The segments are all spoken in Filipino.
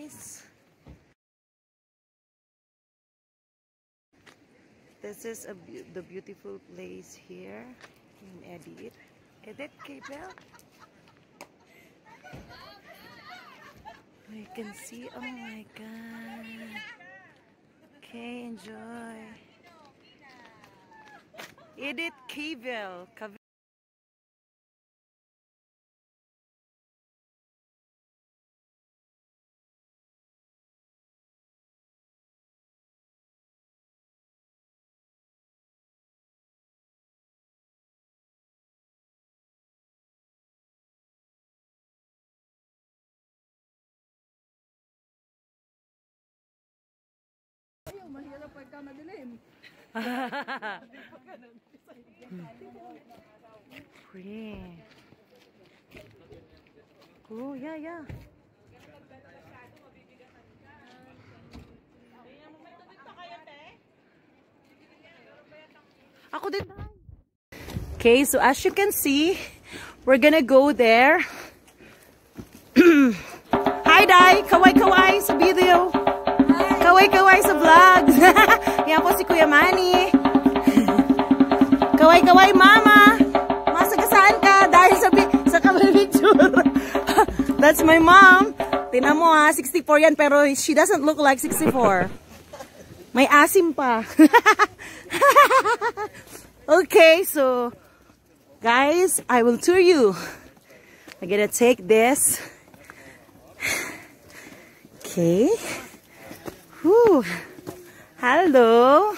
guys. This is the beautiful place here in Edith Cable. You can see, oh my god. Okay, enjoy. Edith Cable. Mahirap pagka madilim. Pretty. Oh, yeah. Ako din. Okay, so as you can see, we're gonna go there. Hi, Dai! Kaway-kaway sa video. Kaway-kaway sa vlogs. Yan po si Kuya Manny. Kaway-kaway, mama. Masagasaan ka dahil sa picture. That's my mom. Tingnan mo ha, 64 yan pero she doesn't look like 64. May asim pa. Okay, so guys, I will tour you. I'm gonna take this. Okay. Whew. Hello.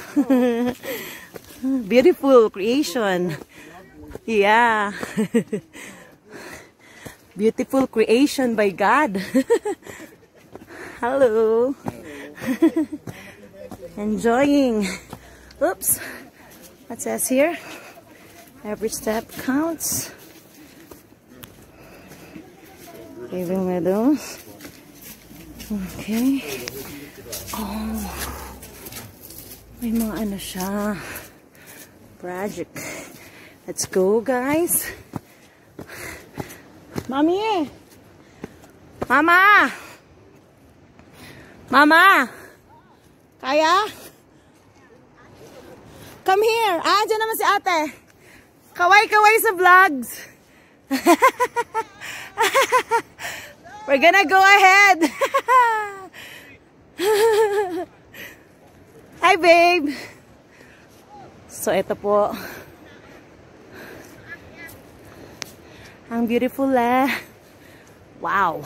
Beautiful creation. Yeah. Beautiful creation by God. Hello. Enjoying. Oops. What says here? Every step counts. Giving meadows. Okay. Oh, may mga ano siya. Project. Let's go, guys. Mommy! Mama! Mama! Kaya? Come here. Diyan naman si ate. Kaway-kaway sa vlogs. We're gonna go ahead. Hi, babe. So, ito po. Ang beautiful Wow.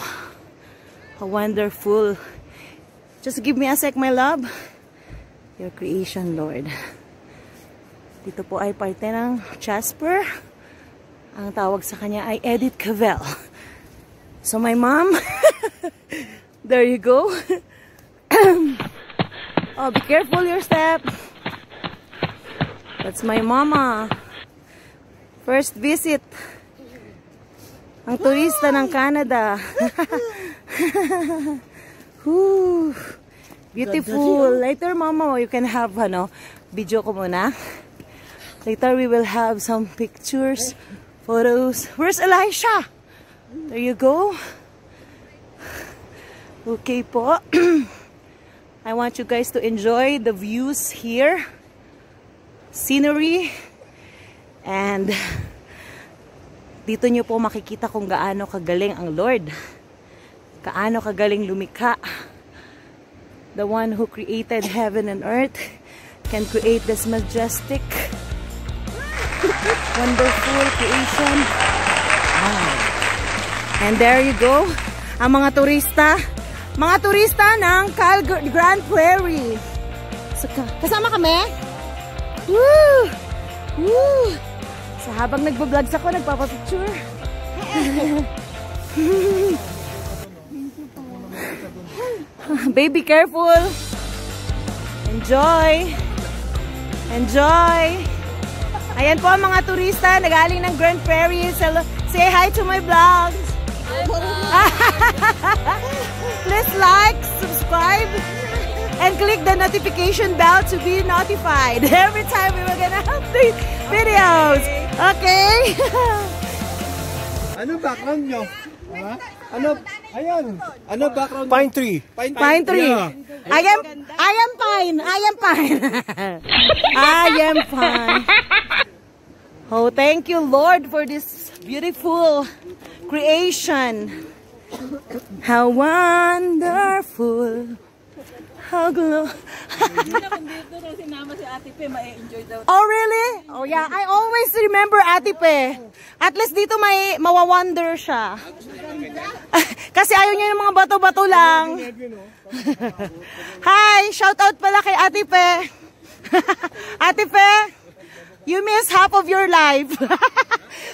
How wonderful. Just give me a sec, my love. Your creation, Lord. Dito po ay parte ng Jasper. Ang tawag sa kanya ay Edith Cable. So, my mom. There you go. Oh, be careful your step. That's my mama. First visit. Ang turista ng Canada. Beautiful. Later, mama, you can have, video ko muna. Later, we will have some pictures, photos. Where's Elisha? There you go. Okay po. I want you guys to enjoy the views here. Scenery. And dito nyo po makikita kung gaano kagaling ang Lord. Gaano kagaling lumikha. The one who created heaven and earth can create this majestic, wonderful creation. Wow. And there you go. Ang mga turista ng Grand Prairie. So, kasama kami? Woo! Woo! So, habang nagbablog ako, nagpapapicture. Baby, careful. Enjoy. Enjoy. Ayan po ang mga turista nagaling ng Grand Prairie. Say hi to my vlogs. Please like, subscribe, and click the notification bell to be notified every time we were gonna update videos. Okay? Ano background nyo? Ano? Ayan. Ano background? Pine tree. Pine tree. Yeah. I am fine. I am fine. I am fine. Oh, thank you, Lord, for this beautiful creation. How wonderful. How glow. Oh, really? Oh, yeah. I always remember Ate Pe. At least dito may mawawonder siya. Kasi ayaw niya yung mga bato-bato lang. Hi! Shout out pala kay Ate Pe. Ate Pe, you miss half of your life.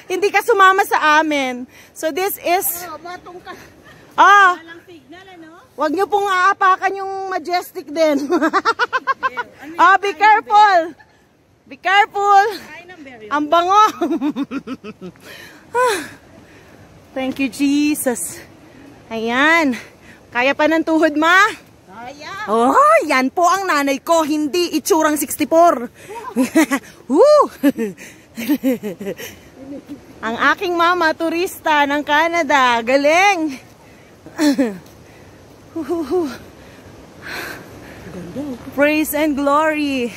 Hindi ka sumama sa amin. So this is... Ah! Wag niyo pong aapakan yung majestic din. Oh, be careful. Be careful. Ang bango. Thank you, Jesus. Ayan. Kaya pa ng tuhod, ma? Kaya. Oh, yan po ang nanay ko. Hindi itsurang 64. Woo! Ang aking mama, turista ng Canada. Galing. Praise and glory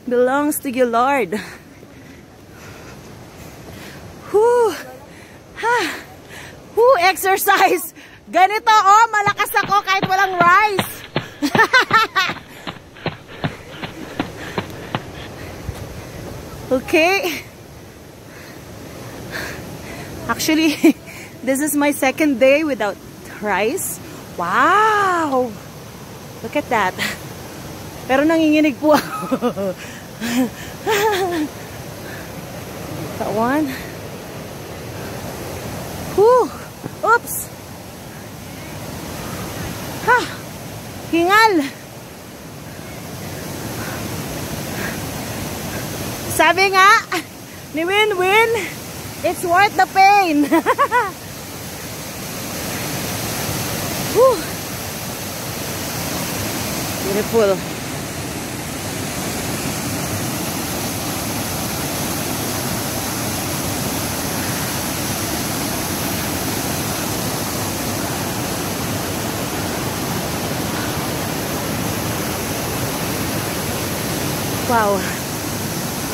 belongs to you, Lord. Exercise. Ganito, oh, malakas ako kahit walang rice. Okay. Actually, this is my second day without rice. Wow! Look at that. Pero nanginginig po ako. That one. Whew! Oops! Ha! Hingal! Sabi nga ni Win-Win, it's worth the pain. Whew. Beautiful. Wow.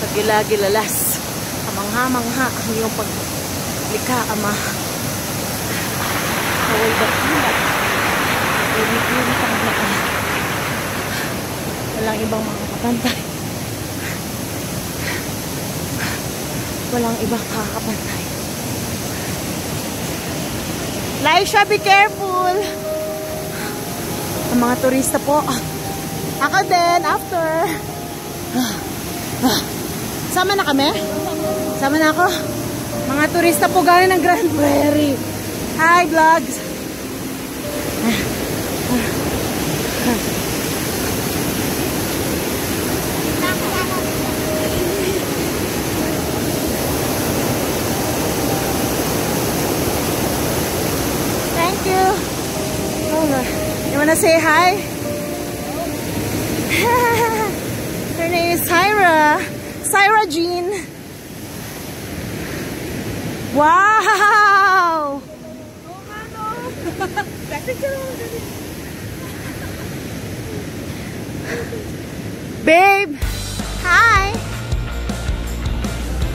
Pagila-gilalas. Kamangha-mangha ang iyong paglikha, Ama. Kaway bakila. Ulit-ulit ang lakas. Walang ibang makakapantay. Walang ibang makakapantay. Laisha, be careful! Ang mga turista po. Ako din, after. Sama na kami? Sama na ako? Mga turista po galing ng Grand Prairie. Hi, vlogs! Thank you! You wanna say hi? Her name is Syra. Syra Jean. Wow! Babe! Hi!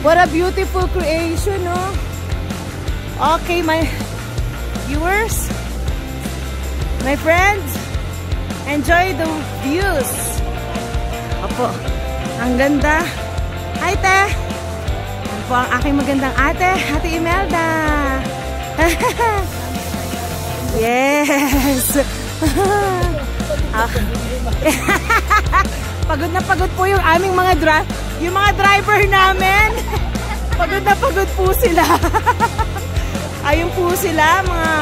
What a beautiful creation, no? Okay, my viewers, my friends, enjoy the views. Opo, ang ganda. Hi, te! Yan po ang aking magandang ate, Ate Imelda. Yes! Pagod na pagod po yung aming mga driver namin. Pagod na pagod po sila. Ayun po sila, mga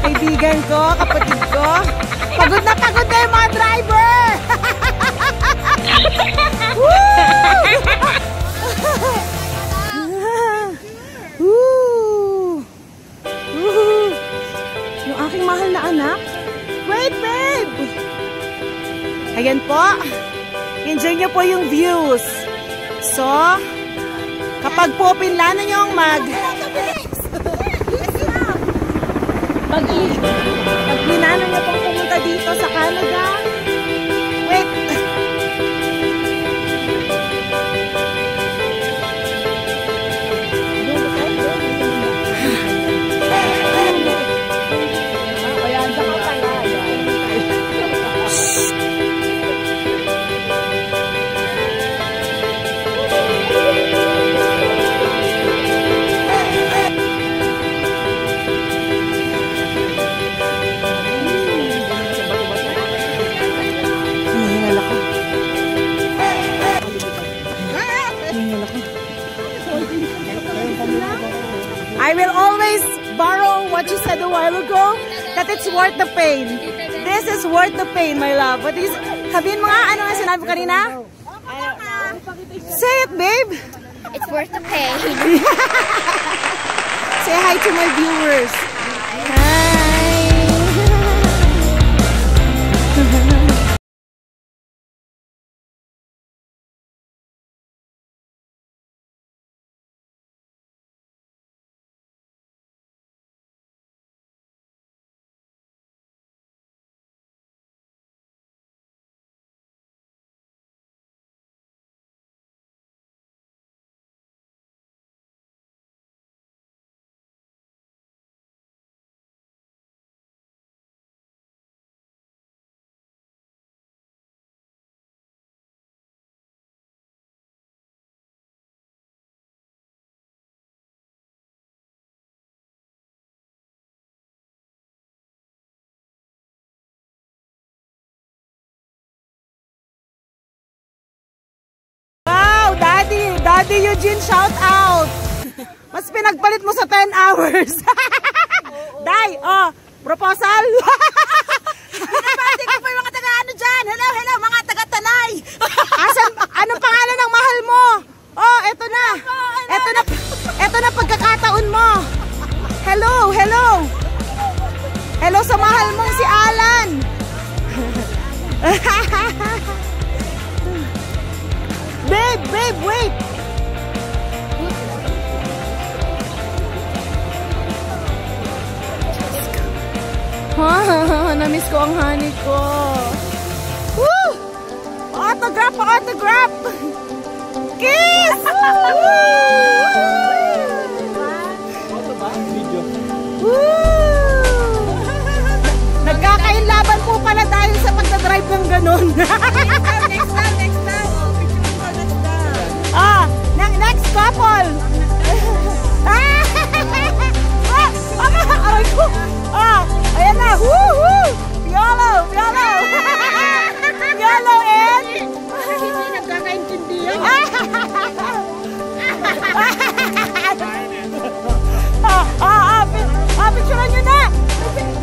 kaibigan ko, kapatid ko. Pagod na yung mga driver. Yung aking mahal na anak. Wait, babe! Ayan po. Enjoy nyo po yung views. So, kapag po pinlano nyo always borrow what you said a while ago, that it's worth the pain. This is worth the pain, my love. What is, sabihin mo nga, ano nga sinabi mo kanina? Say it, babe. It's worth the pain. Say hi to my viewers. Hi. Daddy Eugene, shout out! Mas pinagpalit mo sa 10 hours. Day, oh, proposal. Binabati ko pa yung mga taga-ano dyan. Hello, hello, mga taga-Tanay. Asan, anong pangalan ng mahal mo? Oh, eto na. Eto na pagkakataon mo. Hello, hello. Hello sa mahal mong si Alan. Babe, wait. Na-miss ko ang honey ko. Woo! Autograph! Kiss! Nagkakainlaban po pala dahil sa pagdadrive ng ganun. Next time. Next couple. Aray ko. Ayan na. Woo! Piolo and hindi nagkakaintindihan. Picturean nyo na.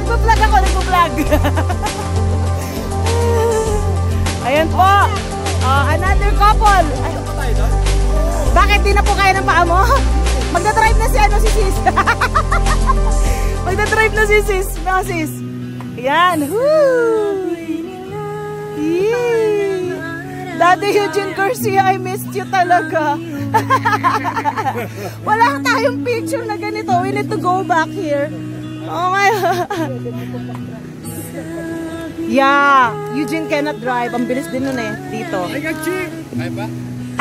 Nagpo-vlog. Ayan po. Another couple. Bakit di na po kaya ng paa mo? Magdadrive na si sis. Magdadrive na si sis. Ayan. Daddy Eugene Garcia, I missed you talaga. Wala tayong picture na ganito. We need to go back here. Oh my God. Yeah, Eugene cannot drive. Ang bilis din nun eh, dito. I got chips.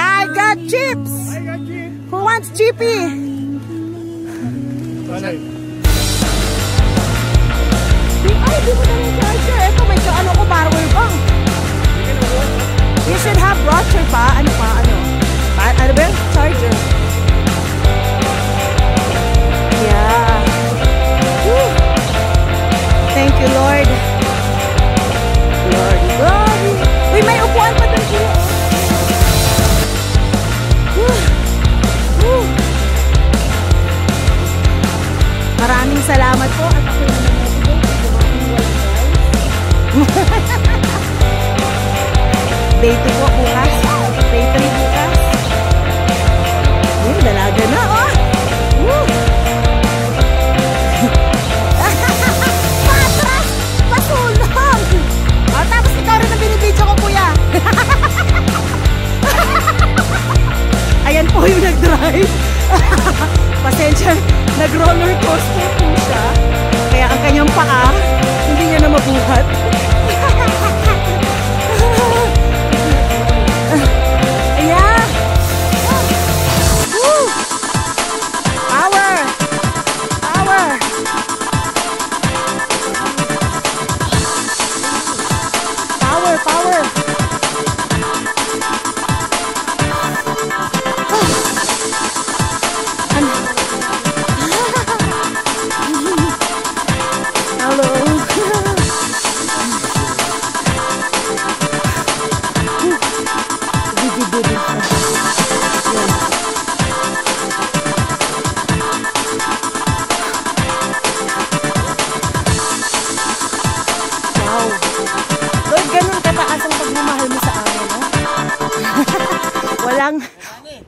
I got chips. Who wants chippy? Ay, di mo na yung charger. Ito, may ano ko, power bank. You should have brought your ano? Ano ba? Charger. Yeah. Woo. Thank you, Lord. Glory. Uy, may upuan pa doon siya. Maraming salamat po at ako naman Day 2 po bukas. Day 3 bukas. Yun, dalaga na, oh! Woo! Patras! Pasulong! Oh, tapos ikaw rin ang binibidyo ko, kuya. Ayan po yung nag-drive. Pasensya, nag-roller coaster po siya. Kaya ang kanyang paa, hindi niya na mabuhat. Ayan! Woo! Power! Hello.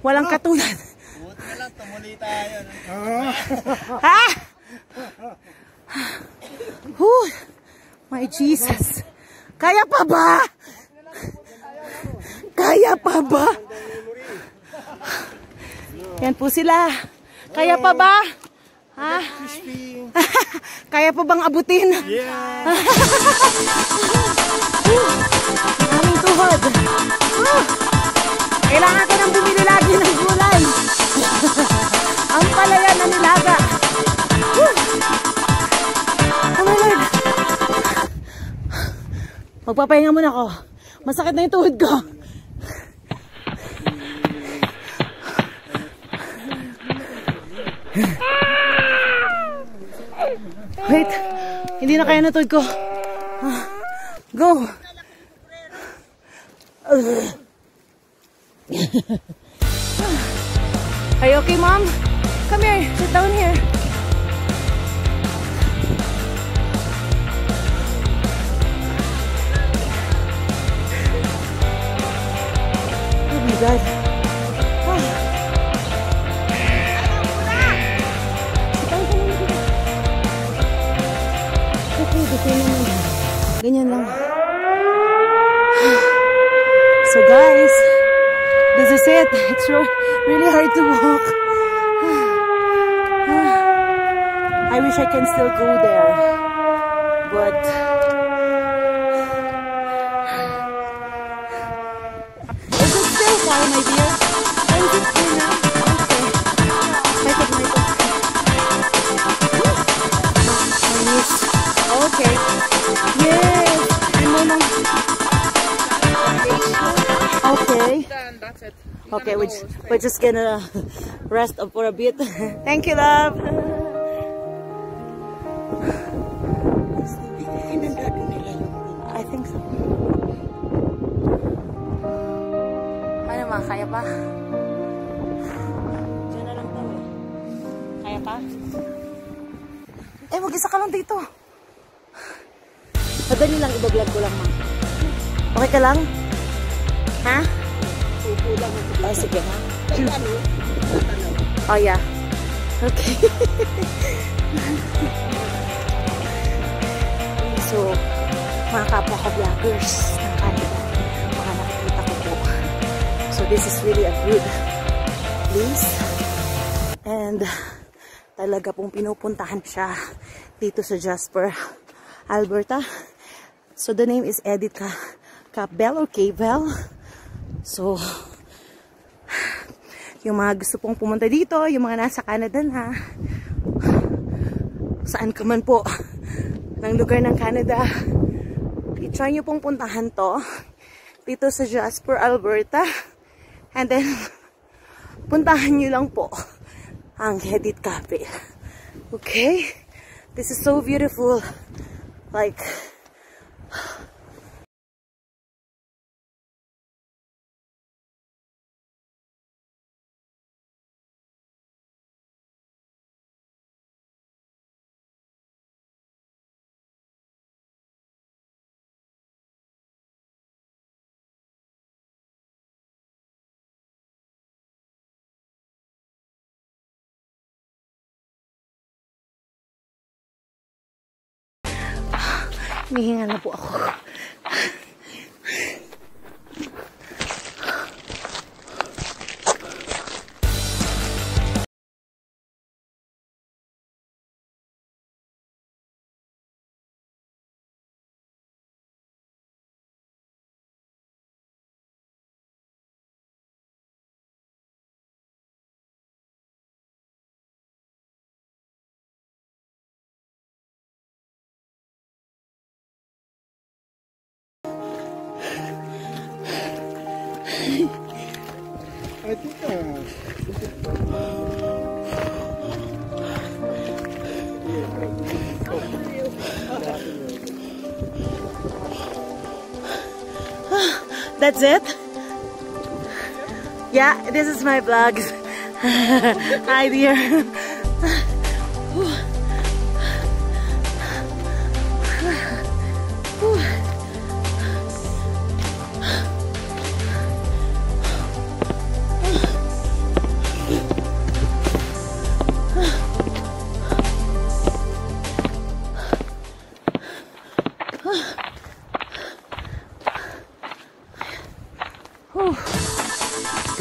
walang katulad. Buti na lang, tumuli tayo. Ha? My Jesus. Kaya pa ba? Kaya pa ba? Yan po sila. Kaya pa ba? Ha? Kaya pa bang abutin? Yeah. Aming tuhod. Kailangan ko nang bumili lagi ng gulay. Ang palaya na nilaga. Oh my Lord. Magpapahinga muna ako. Masakit na yung tuhod ko. Wait. Hindi na kaya na tuhod ko. Go. Are you okay, Mom? Come here. Sit down here. Oh my God. Ganyan lang. So guys, this is it. It's really hard to walk. I wish I can still go there. But is it still far, my dear? Is it still now? Okay. Yes. Okay. That's it. Okay, we're just gonna rest up for a bit. Thank you, love. I think so. Ano ma, kaya pa? Diyan na lang daw eh. Kaya pa? Eh, mag-isa ka lang dito. Madali lang, ibablog ko lang, ma. Okay ka lang? Ha? Oh, sige, ha? Oh, yeah. Okay. So, mga kapwa ko vloggers ng Canada, mga nakikita ko po. So, this is really a good place. And, talaga pong pinupuntahan siya dito sa Jasper, Alberta. So, the name is Edith Capbell or Cabell. So, yung mga gusto pong pumunta dito, yung mga nasa Canada na, saan ka man po ng lugar ng Canada, i-try nyo pong puntahan to dito sa Jasper, Alberta. And then, puntahan nyo lang po ang Edith Cafe. Okay? This is so beautiful. Like, hihinga na po ako. I think That's it? Yeah, this is my vlog. Hi dear.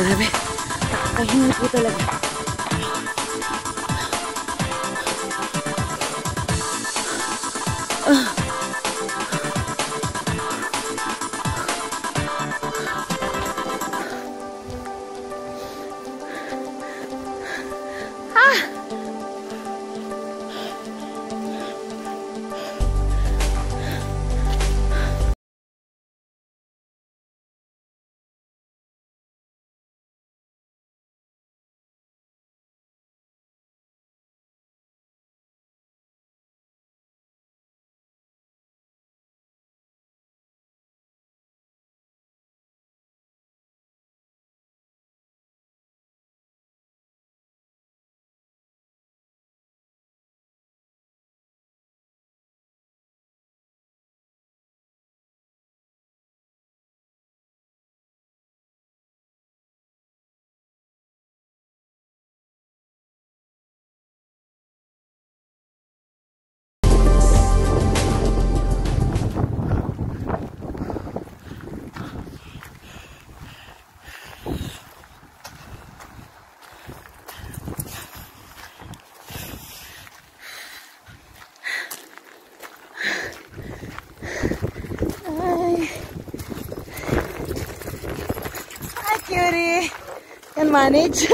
Grabe. Nakakahingal po talaga. Hi, cutie. Can manage.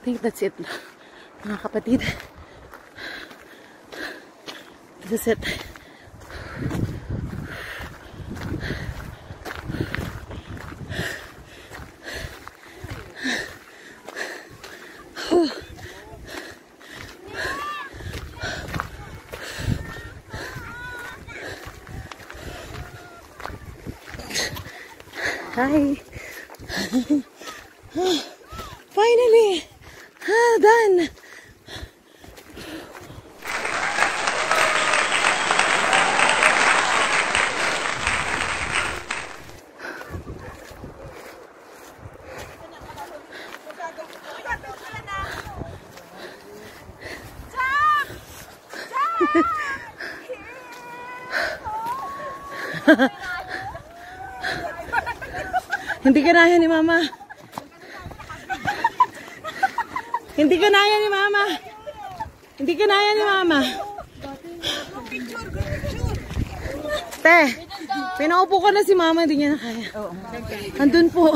I think that's it, mga kapatid. This is it. Hi. Finally. Done. Hindi kinaya ni Mama. Hindi kinaya ni Mama. Hindi kinaya ni Mama. Te, pinaupo ko na si Mama, hindi niya na kaya. Andun po.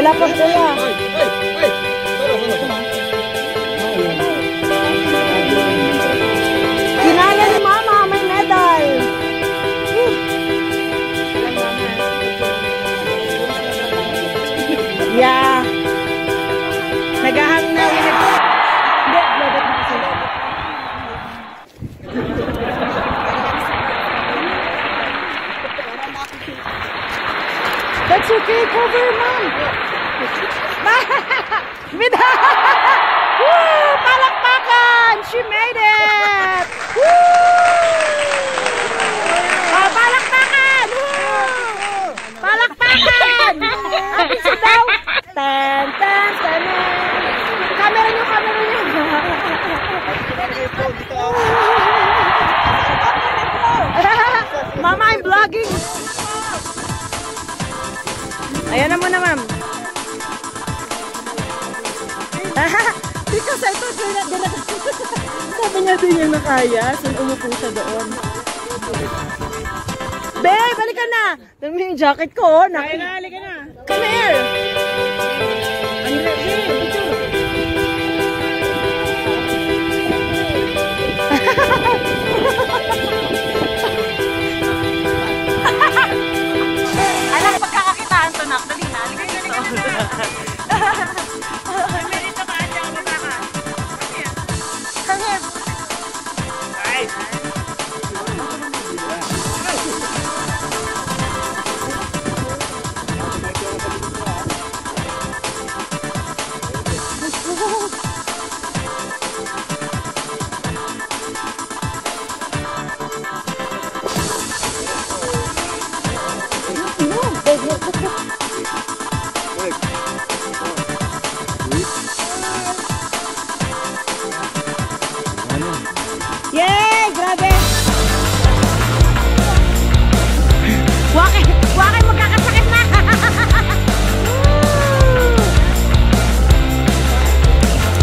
Wala pa kuya. Kinaya ni mama, may medal. Yeah. Nagahang na. Hindi, lobat na kasi. That's okay, cover, mom. Woo! Palakpakan! She made it! Woo! Oh, palakpakan! Woo! Palakpakan! Happy siya daw! Tan, tan, tan. Camera nyo, camera nyo. Mama, I'm vlogging. Ayan na muna, ma'am. Because I thought you're not gonna... Sabi niya din yung nakaya. So, umupo siya doon. Babe, balik ka na. Dami yung jacket ko, oh. Kaya na, halika na. Come here. Alam, pagkakakitaan to, nak. Dali na, halika dito. Come here. Yay! Grabe! Wakay magkakasakit na!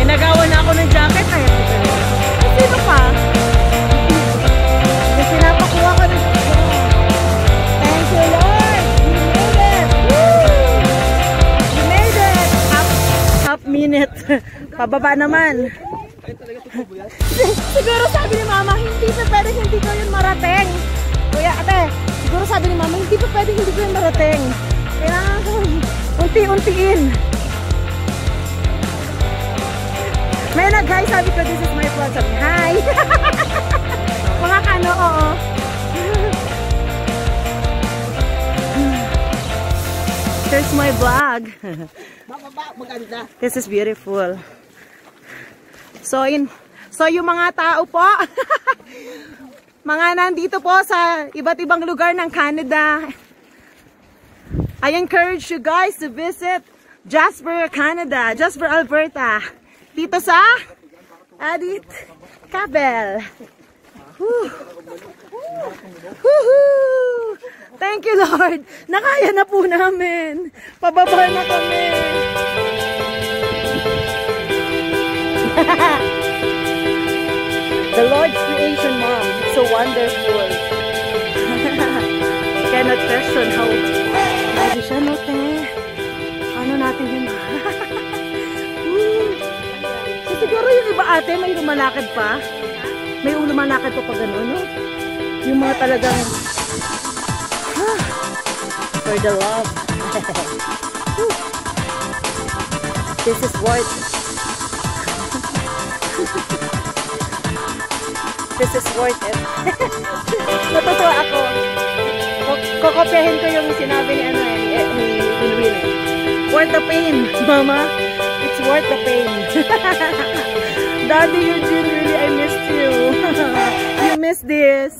Inagawa na ako ng jacket eh. Sino pa? Kasi napakuha ko ng... Thank you, Lord! You made it! Woo! You made it! Half minute. Pababa naman. Siguro sabi ni mama, hindi pa pwede hindi ko yun marating. Kuya, ate, siguro sabi ni mama, hindi pa pwede hindi ko yun marating. Kaya, unti-untiin. May nag-hi, sabi ko, this is my vlog. Sabi, hi! Mga kano, oo. Here's my vlog. This is beautiful. So yung mga tao po, mga nandito po sa iba't ibang lugar ng Canada, I encourage you guys to visit Jasper, Canada, Jasper, Alberta, dito sa Edith Cavell. Thank you, Lord. Nakaya na po namin. Pababa na kami. The Lord's creation, Mom. So wonderful. Cannot question how. Ay, siya, no, te. Ano natin yun? So, siguro yung iba ate, may lumalakad pa. May lumalakad pa pa gano'n, no? Yung mga talagang for the love. This is worth. This is worth it. Natutuwa ako. Kokopyahin ko yung sinabi ni Winwin. Worth the pain, Mama. It's worth the pain. Daddy Eugene, really, I missed you. You missed this.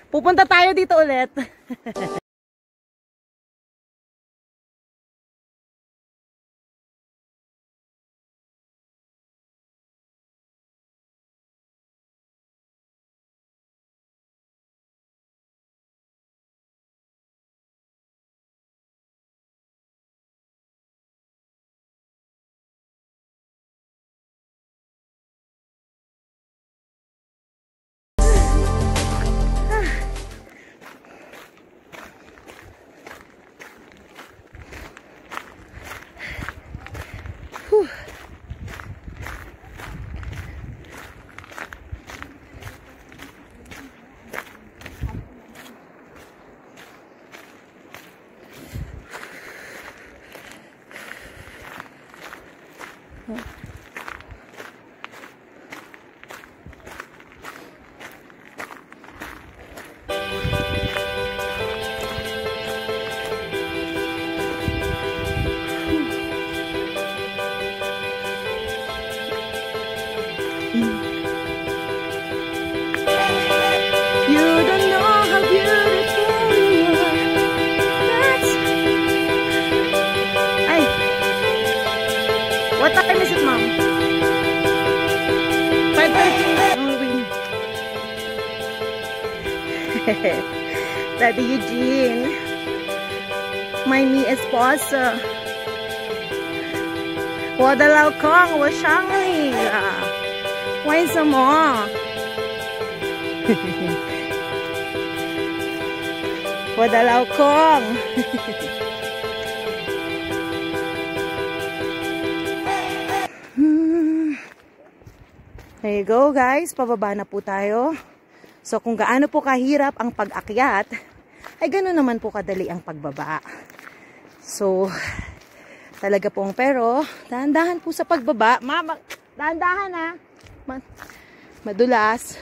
Pupunta tayo dito ulit. Daddy Eugene. My mi esposa. 我的老公，我想你了。为什么？我的老公。There you go guys, pababa na po tayo. So kung gaano po kahirap ang pag-akyat, ay ganoon naman po kadali ang pagbaba. So, talaga pong pero, dahan-dahan po sa pagbaba. Mama, dahan-dahan ha. Madulas.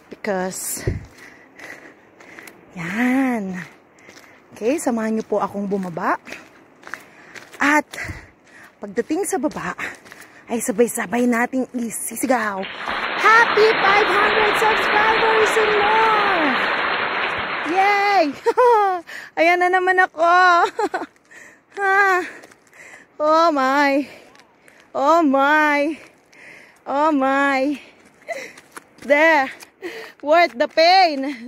Because, yan. Okay, samahan niyo po akong bumaba. At, pagdating sa baba, ay sabay-sabay nating isisigaw. Happy 500 subscribers and more! Yay! Ayan na naman ako. Oh my. Oh my. Oh my. There. Worth the pain.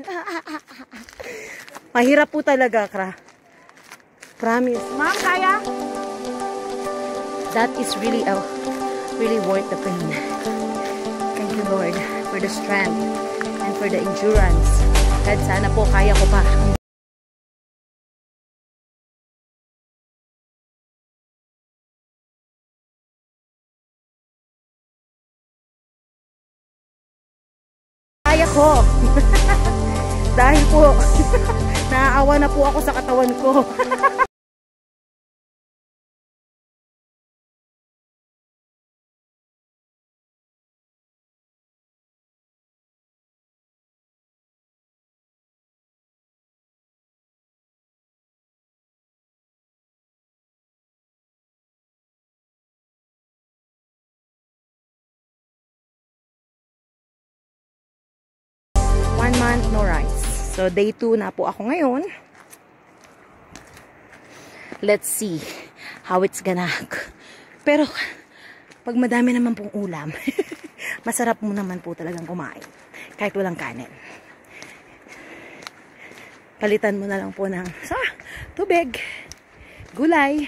Mahirap po talaga, promise. Ma'am, kaya? That is really worth the pain. Thank you, Lord, for the strength and for the endurance. God, sana po kaya ko pa. Kaya ko. Dahil po, naaawa na po ako sa katawan ko. No rice. So, day 2 na po ako ngayon. Let's see how it's gonna. Pero, pag madami naman pong ulam, masarap mo naman po talagang kumain. Kahit walang kanin. Palitan mo na lang po ng tubig, gulay,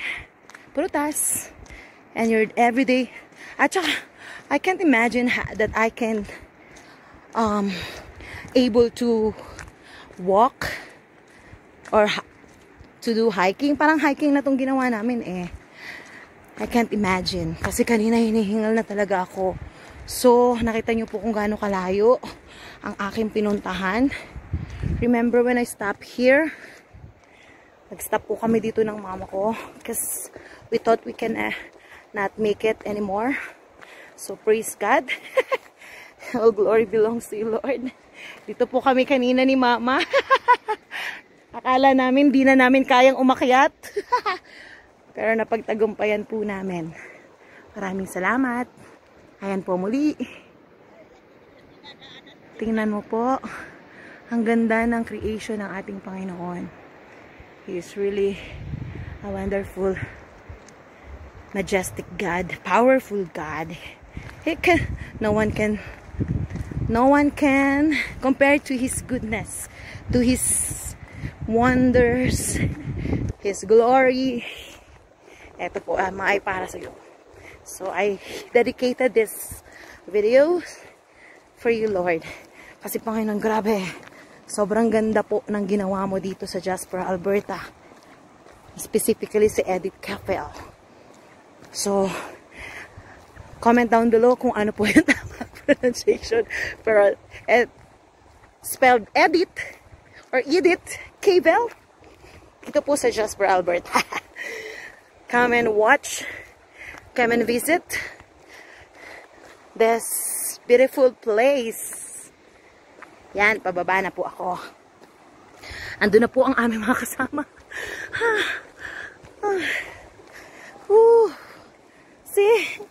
prutas, and your everyday. At saka, I can't imagine that I can able to walk or to do hiking. Parang hiking na tong ginawa namin eh. I can't imagine. Kasi kanina hinihingal na talaga ako. So, nakita nyo po kung gaano kalayo ang aking pinuntahan. Remember when I stopped here? Nag-stop po kami dito ng mama ko. Because we thought we can not make it anymore. So, praise God. All glory belongs to you, Lord. Dito po kami kanina ni Mama. Akala namin di na namin kayang umakyat. Pero napagtagumpayan po namin. Maraming salamat. Ayan po muli. Tingnan mo po. Ang ganda ng creation ng ating Panginoon. He is really a wonderful, majestic God. Powerful God. No one can compare to His goodness, to His wonders, His glory. Ito po, ay para sa iyo. So, I dedicated this video for you, Lord. Kasi Panginoon, grabe. Sobrang ganda po ng ginawa mo dito sa Jasper, Alberta. Specifically si Edith Capel. So, comment down below kung ano po yung tama pronunciation. Pero, spelled Edith or Edith Capel. Ito po sa Jasper, Alberta. Come and watch. Come and visit this beautiful place. Yan, pababa na po ako. Ando na po ang aming mga kasama. See?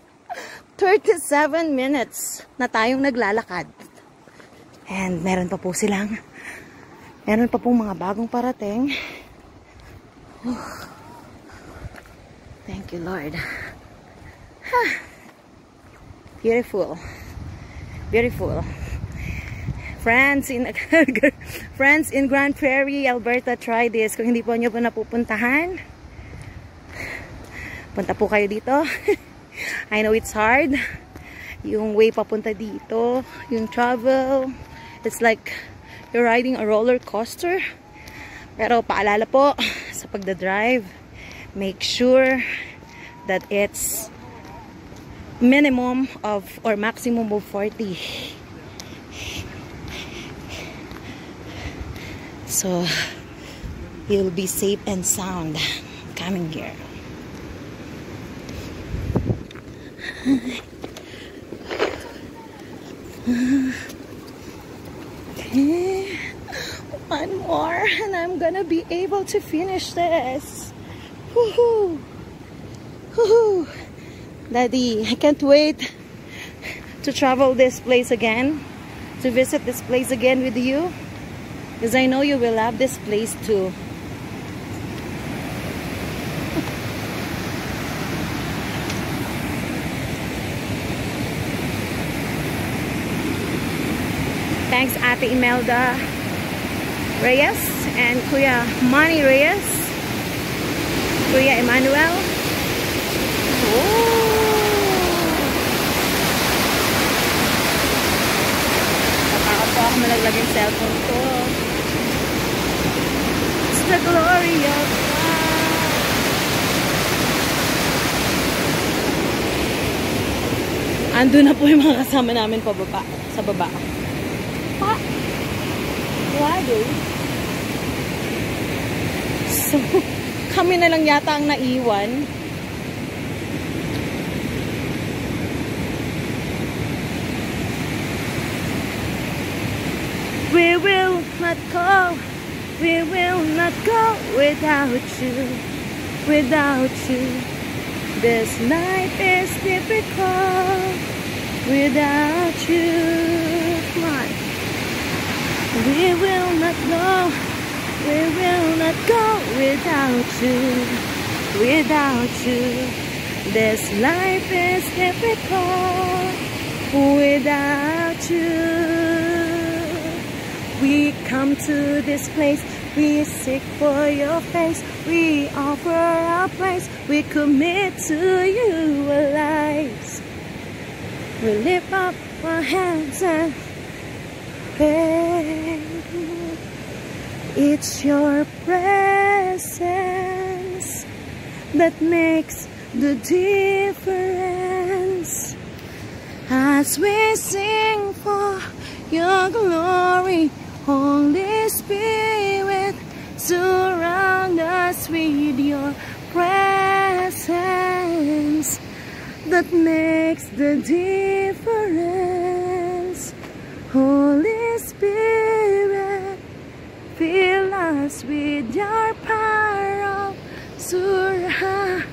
37 minutes na tayong naglalakad. And meron pa po silang, meron pa pong mga bagong parating. Thank you, Lord. Beautiful. Beautiful. Friends in Grand Prairie, Alberta, try this. Kung hindi po nyo po napupuntahan, punta po kayo dito. I know it's hard. Yung way papunta dito, yung travel, it's like you're riding a roller coaster. Pero paalala po sa pagdadrive, make sure that it's minimum of or maximum of 40. So you'll be safe and sound coming here. Okay, one more and I'm gonna be able to finish this. Woohoo! Woohoo! Daddy, I can't wait to travel this place again, to visit this place again with you, because I know you will love this place too. Thanks Ate Imelda Reyes and Kuya Manny Reyes, Kuya Emmanuel. Natakot po ako malaglag yung cellphone ko. It's the glory of God. Ando na po yung mga kasama namin pababa, sa baba. Pa? Wado. So, kami na lang yata ang naiwan. We will not go without you, without you. This life is difficult without you. Come on. We will not go without you, without you. This life is difficult without you. We come to this place, we seek for your face, we offer our praise, we commit to you our lives. We lift up our hands and pray. It's your presence that makes the difference. As we sing for your glory, Holy Spirit, surround us with your presence that makes the difference. Holy Spirit, fill us with your power of Surah.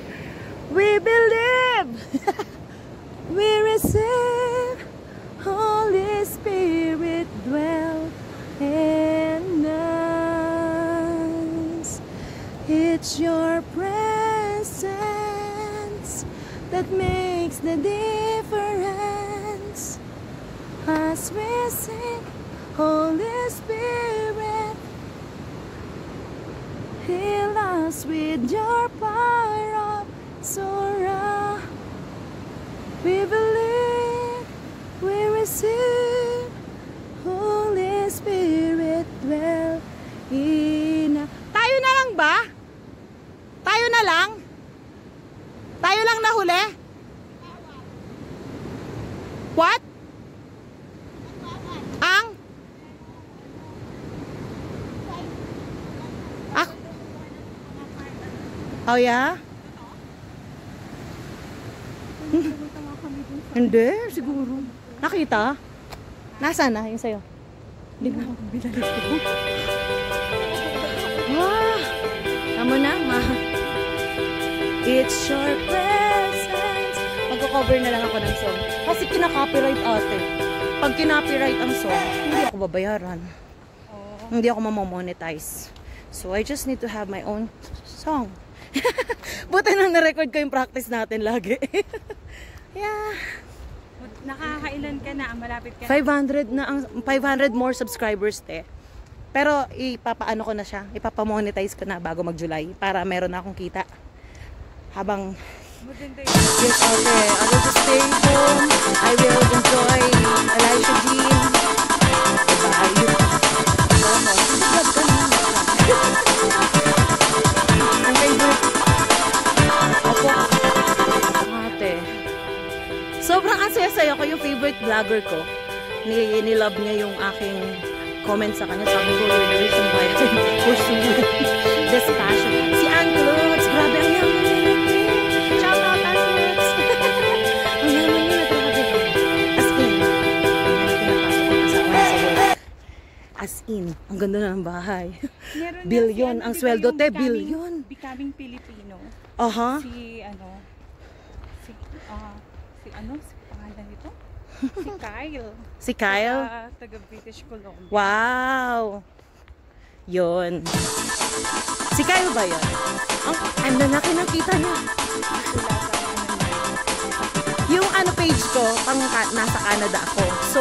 We believe, we receive. Holy Spirit, dwell in us. It's your presence that makes the difference. As we sing, Holy Spirit, fill us with your power of Surah. We believe, we receive. Holy Spirit, dwell in us. Tayo na lang ba? Tayo na lang? Tayo lang nahuli? What? Ang? Ah? Oh yeah? Hindi, siguro. Nakita? Nasaan na yung sayo? Hindi na ako binalis ko. Wow! Tama na, ma. It's your presence. Magko-cover na lang ako ng song. Kasi kina-copyright ate. Pag kina-copyright ang song, hindi ako babayaran. Hindi ako mamamonetize. So, I just need to have my own song. Buti nang na-record ko yung practice natin lagi. Yeah. Nakakailan ka na? Malapit ka na? 500 na ang 500 more subscribers te. Pero ipapaano ko na siya, ipapamonetize ko na bago mag-July para meron na akong kita. Habang Maganda yes, okay, I will just stay home. I will enjoy Elijah Jean. Diba? Ang favorite. Opo. Ate. Sobrang asaya-saya ko yung favorite vlogger ko. Nilove niya yung aking comment sa kanya. Sabi ko, you're the reason why I pursue this passion. Si Ann Clothes, grabe ang yaman niya. Shout out, Ann Clothes. Ang yaman niya, grabe. As in, pinapasok ang asawa niya sa work. As in, ang ganda na ng bahay. Meron na Billion, si, ang di ba, sweldo yung te, Becoming- billion. Becoming Filipino. Aha. Si pangalan nito? Si Kyle. Si Kyle. Taga British Columbia. Wow! Yun. Si Kyle ba yun? Ang lalaki ng kita niya. Wala sa Yung page ko, nasa Canada ako. So,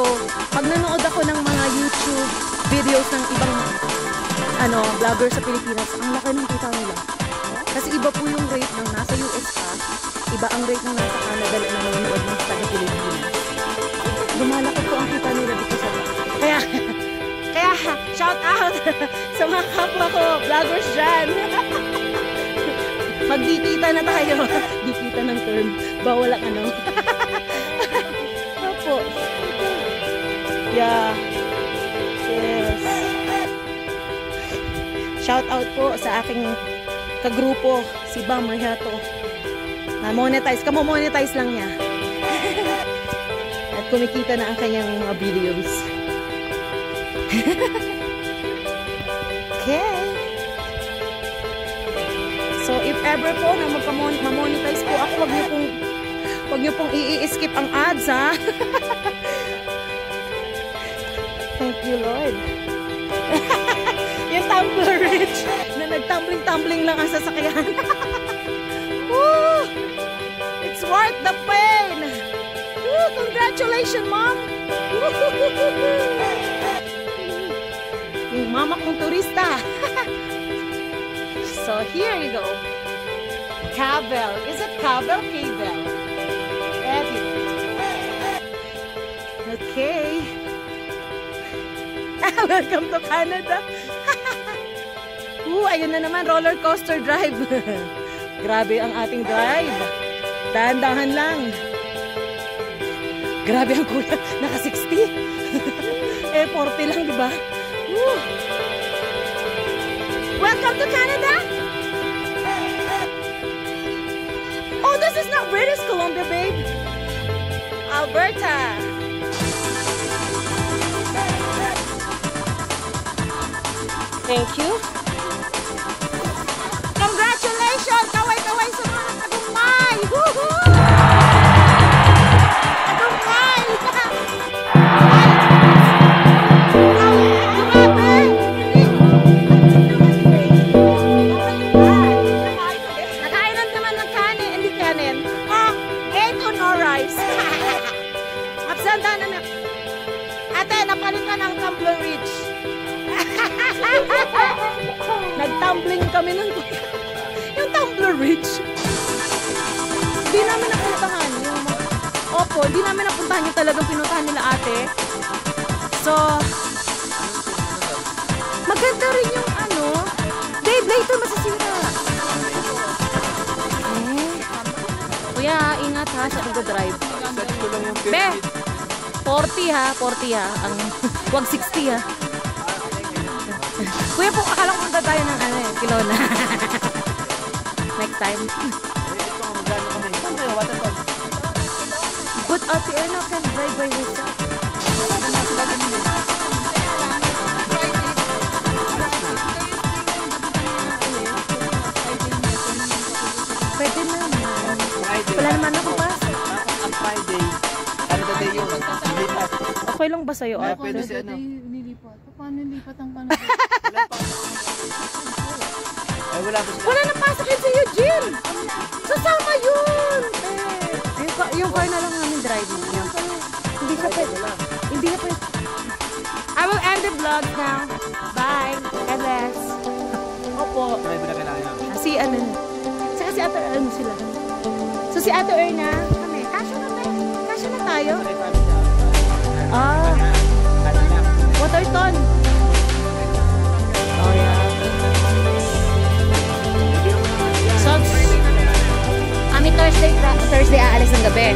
pag nanood ako ng mga YouTube videos ng ibang vlogger sa Pilipinas, ang laki ng kita nila. Kasi iba po yung rate ng nasa US ka, iba ang rate ng nasa Canada na nanonood ng sa Pilipinas. Lumalaki po ang kita nila dito sa Kaya, shout out sa mga kapwa ko, vloggers dyan. Magdikita na tayo. Dikita ng term. Bawal ang Opo. Yeah. Yes. Shout out po sa aking kagrupo, si Bam Rehato. Na-monetize. Kamo-monetize lang niya. At kumikita na ang kanyang mga videos. Okay. So, if ever po na ma-monetize po ako, wag niyo pong i-skip ang ads, ha? Thank you, Lord. Yung Tumblr Ridge na nagtumbling-tumbling lang ang sasakyan. Woo! It's worth the pain! Woo! Congratulations, Mom! Yung mama kong turista. So, here you go. Cavell. Is it Cavell? Cavell. Ready. Okay. Welcome to Canada. Ayun na naman, roller coaster drive. Grabe ang ating drive. Dahan-dahan lang. Grabe ang kuya. Naka 60. 40 lang, di ba? Welcome to Canada. Oh, this is not British Columbia, babe. Alberta. Thank you. Congratulations! Kaway-kaway sa mga tagumpay! Woohoo! Tagumpay! Nakainan naman ng kanin, hindi kanin. Egg or no rice. Absanda na na. Ate, napalit ka ng Tumblr Ridge. Nag-tumbling kami ng yung Tumblr Ridge. Hindi namin napuntahan yung Opo, hindi namin napuntahan yung talagang pinuntahan nila ate. So, maganda rin yung babe, later masisira. Kuya, ingat ha sa pag-drive. Be, 40 ha, 40 ha. Wag 60 ha. Kuya po, akala ko punta tayo ng Kilona. Next time. But Ate Erna can drive by herself. Pwede naman. Wala naman ako pasok. Ang Friday. Ano ba day yun? Nilipat. Okay lang ba sa'yo, Ate? Pwede si Nilipat. Paano nilipat ang Canada? Ay, wala pa sila. Wala na pasok yun sa Eugene! Sasama yun! Yung car na lang namin drive mo. vlogs now. Bye. God bless. Opo. Si ano. Si Ate ano sila. So si Ate Erna, kami. Kasya na tayo. Ah. Waterton. Oh yeah. So, kami Thursday aalis ng gabi.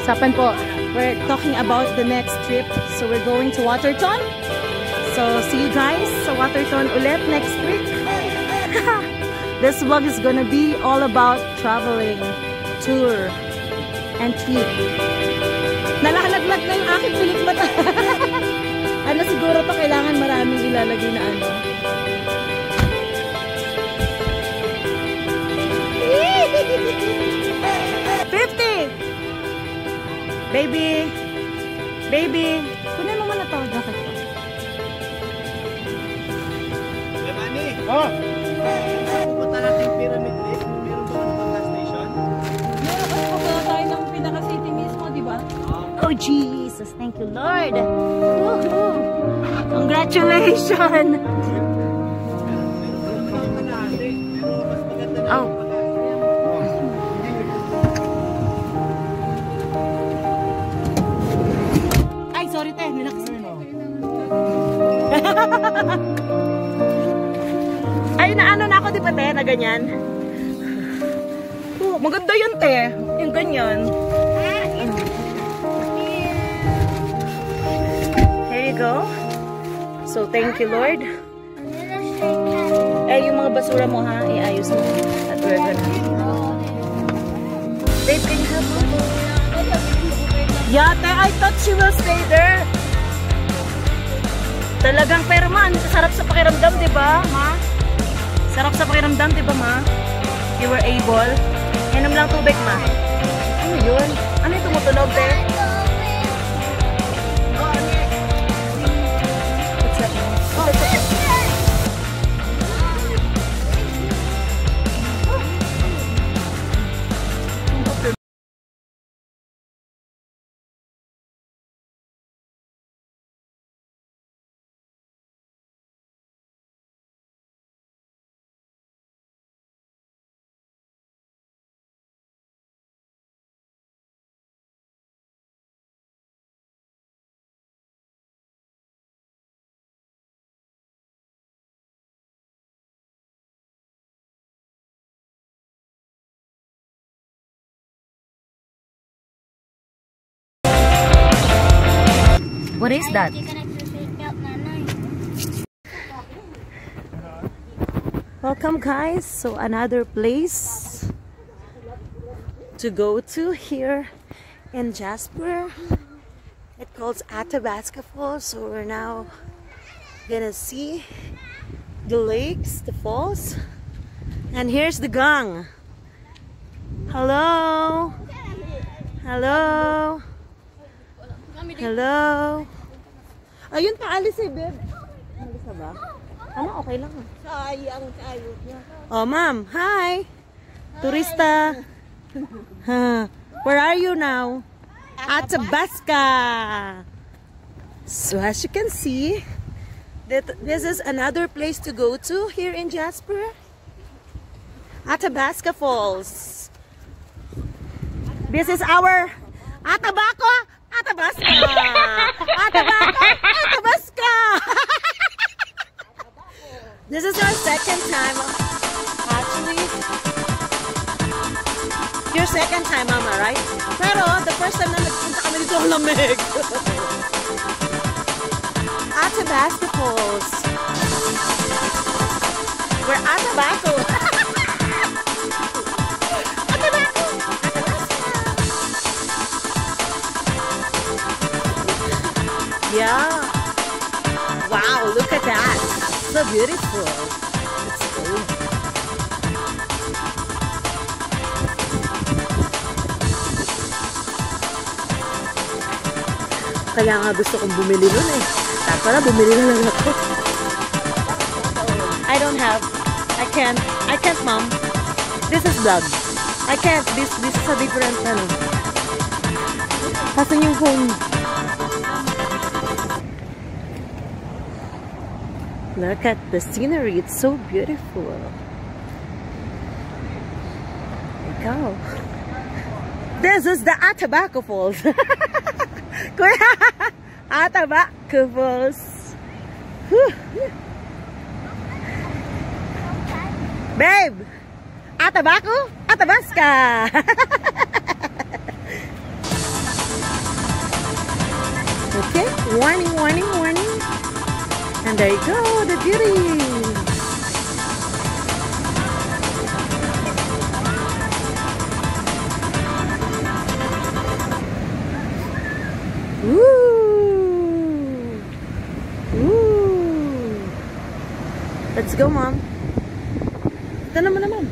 Sapan po, we're talking about the next trip. So we're going to Waterton. So see you guys sa Waterton ulit next week. This vlog is gonna be all about traveling, tour, and trip. Nalahalaglag na yung aking pilik mata. Ano siguro to kailangan maraming ilalagay na ano. Baby! Baby! Kunin mo muna ito. Jacket ko. Lemani! Oh! Pupunta natin Pyramid Lake. Meron ba ng gas station? Meron kasi pagkala tayo ng pinaka-city mismo, di ba? Oh, Jesus! Thank you, Lord! Woohoo! Congratulations! Oh! Sorry, te. Ay, naano na ako, di ba, te? Na ganyan. Oh, maganda yun, te. Yung ganyan. Here you go. So, thank you, Lord. Eh, yung mga basura mo, ha? Iayos mo. At we're gonna... Babe, can you help me? Yeah, I thought she will stay there. Talagang, pero ma, sarap sa pakiramdam, di ba, ma? Sarap sa pakiramdam, di ba, ma? You were able. Inom lang tubig, ma. Ano yun? Ano yung tumutunog, te? What's that? Oh, it's okay. What is that? Welcome, guys. So another place to go to here in Jasper. It calls Athabasca Falls. So we're now gonna see the lakes, the falls, and here's the gang. Hello. Hello. Hello. Ayun pa, alis eh, babe. Alis na ba? Ano, okay lang. Sayang tayo niya. Oh, ma'am. Hi. Turista. Where are you now? Athabasca. So as you can see, this is another place to go to here in Jasper. Athabasca Falls. This is our Athabasca. Athabasca! Athabasca! Athabasca! This is our second time, actually. Your second time, Mama, right? Pero, the first time na nagpunta kami dito, ang lamig. Athabasca Falls. We're Athabasca. Yeah. Wow, look at that. So beautiful. Let's go. Kaya nga gusto kong bumili nun eh. Pala, bumili na lang ako. I don't have. I can't, mom. This is vlog. I can't. This is a different, ano. Hasan yung phone. Look at the scenery. It's so beautiful. Go. This is the Atabaco Falls. Kuya, Atabaco Falls. Whew. Babe, Atabaco? Athabasca. Okay, warning, warning, warning. And there you go, the beauty. Let's go, Mom. Ito naman.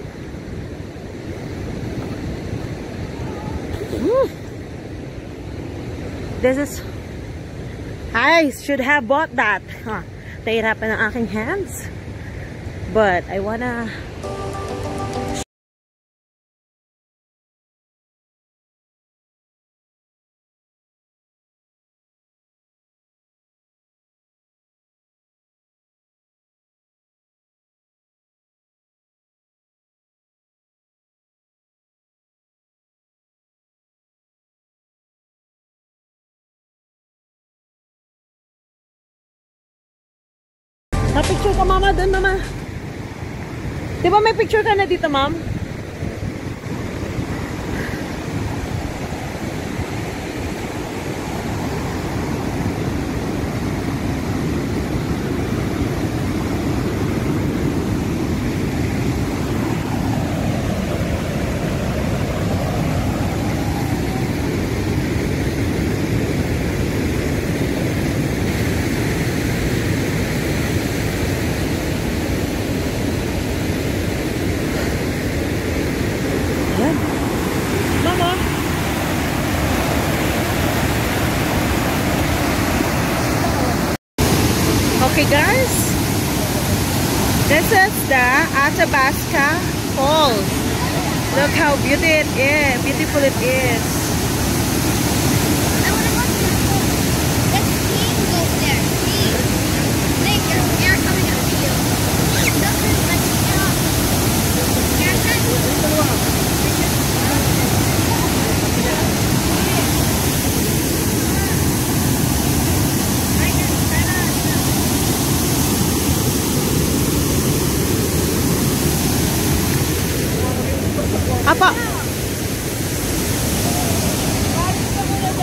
This is... I should have bought that. Huh. Nahirapan ang aking hands. But I wanna... Na-picture ka, Mama, doon, Mama. Di ba may picture ka na dito, Ma'am? Okay guys, this is the Athabasca Falls. Look how beautiful it is. I want to go to the pool. Let's see who goes there. See. Nick, there's air coming out to you. Dustin, let's get off. Apa?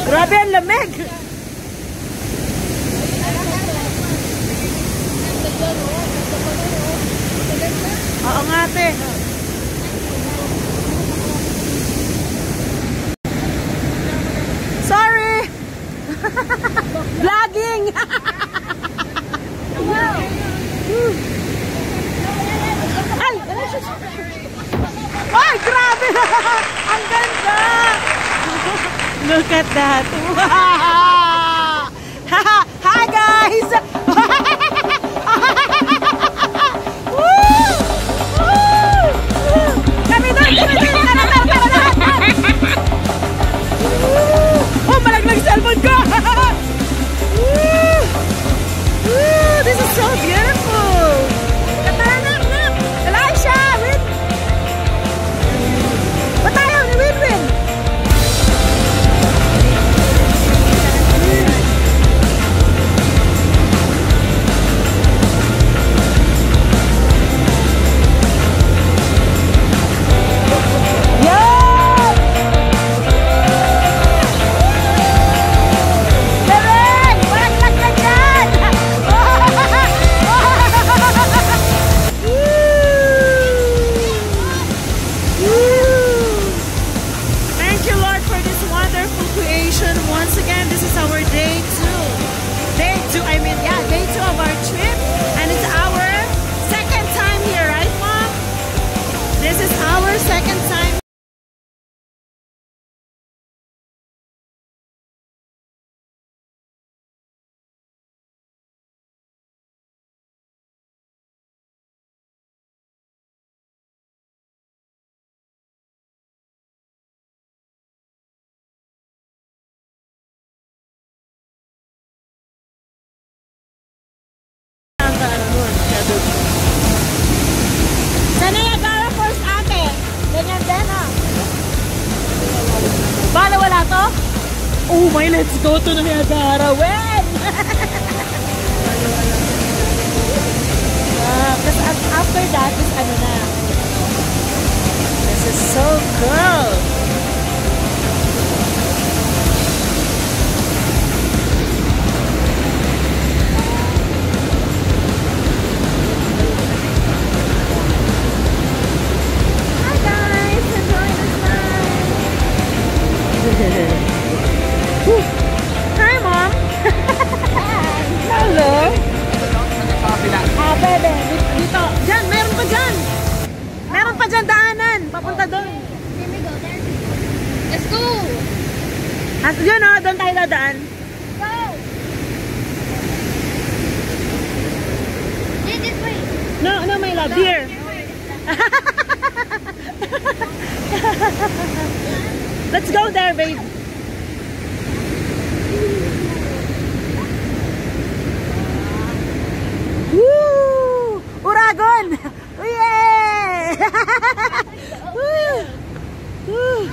Grabe ang lamig! Oo nga, ate. Sorry! Vlogging! Ay! Ay, grabe! Ang ganda! Look at that! Wow! Hi, guys! Kami doon! Tara! Oh, malaglag cellphone ko! This is so beautiful! Tara, nak! Elisha! Wait! Ba't tayo ni Winwin? Bala wala to? Oh my, let's go to Niagara. When? Because after that is ano na. This is so cool. Hi, Mom. Hello. Bebe. Dito. Diyan. Meron pa dyan. Meron pa dyan daanan. Papunta doon. Can we go there? Let's go! At yun o. Doon tayo dadaan. Go! Yeah, this way. No, no, my love. Here. Let's go there, babe. Woo! Uragon! Yay! Woo! Woo!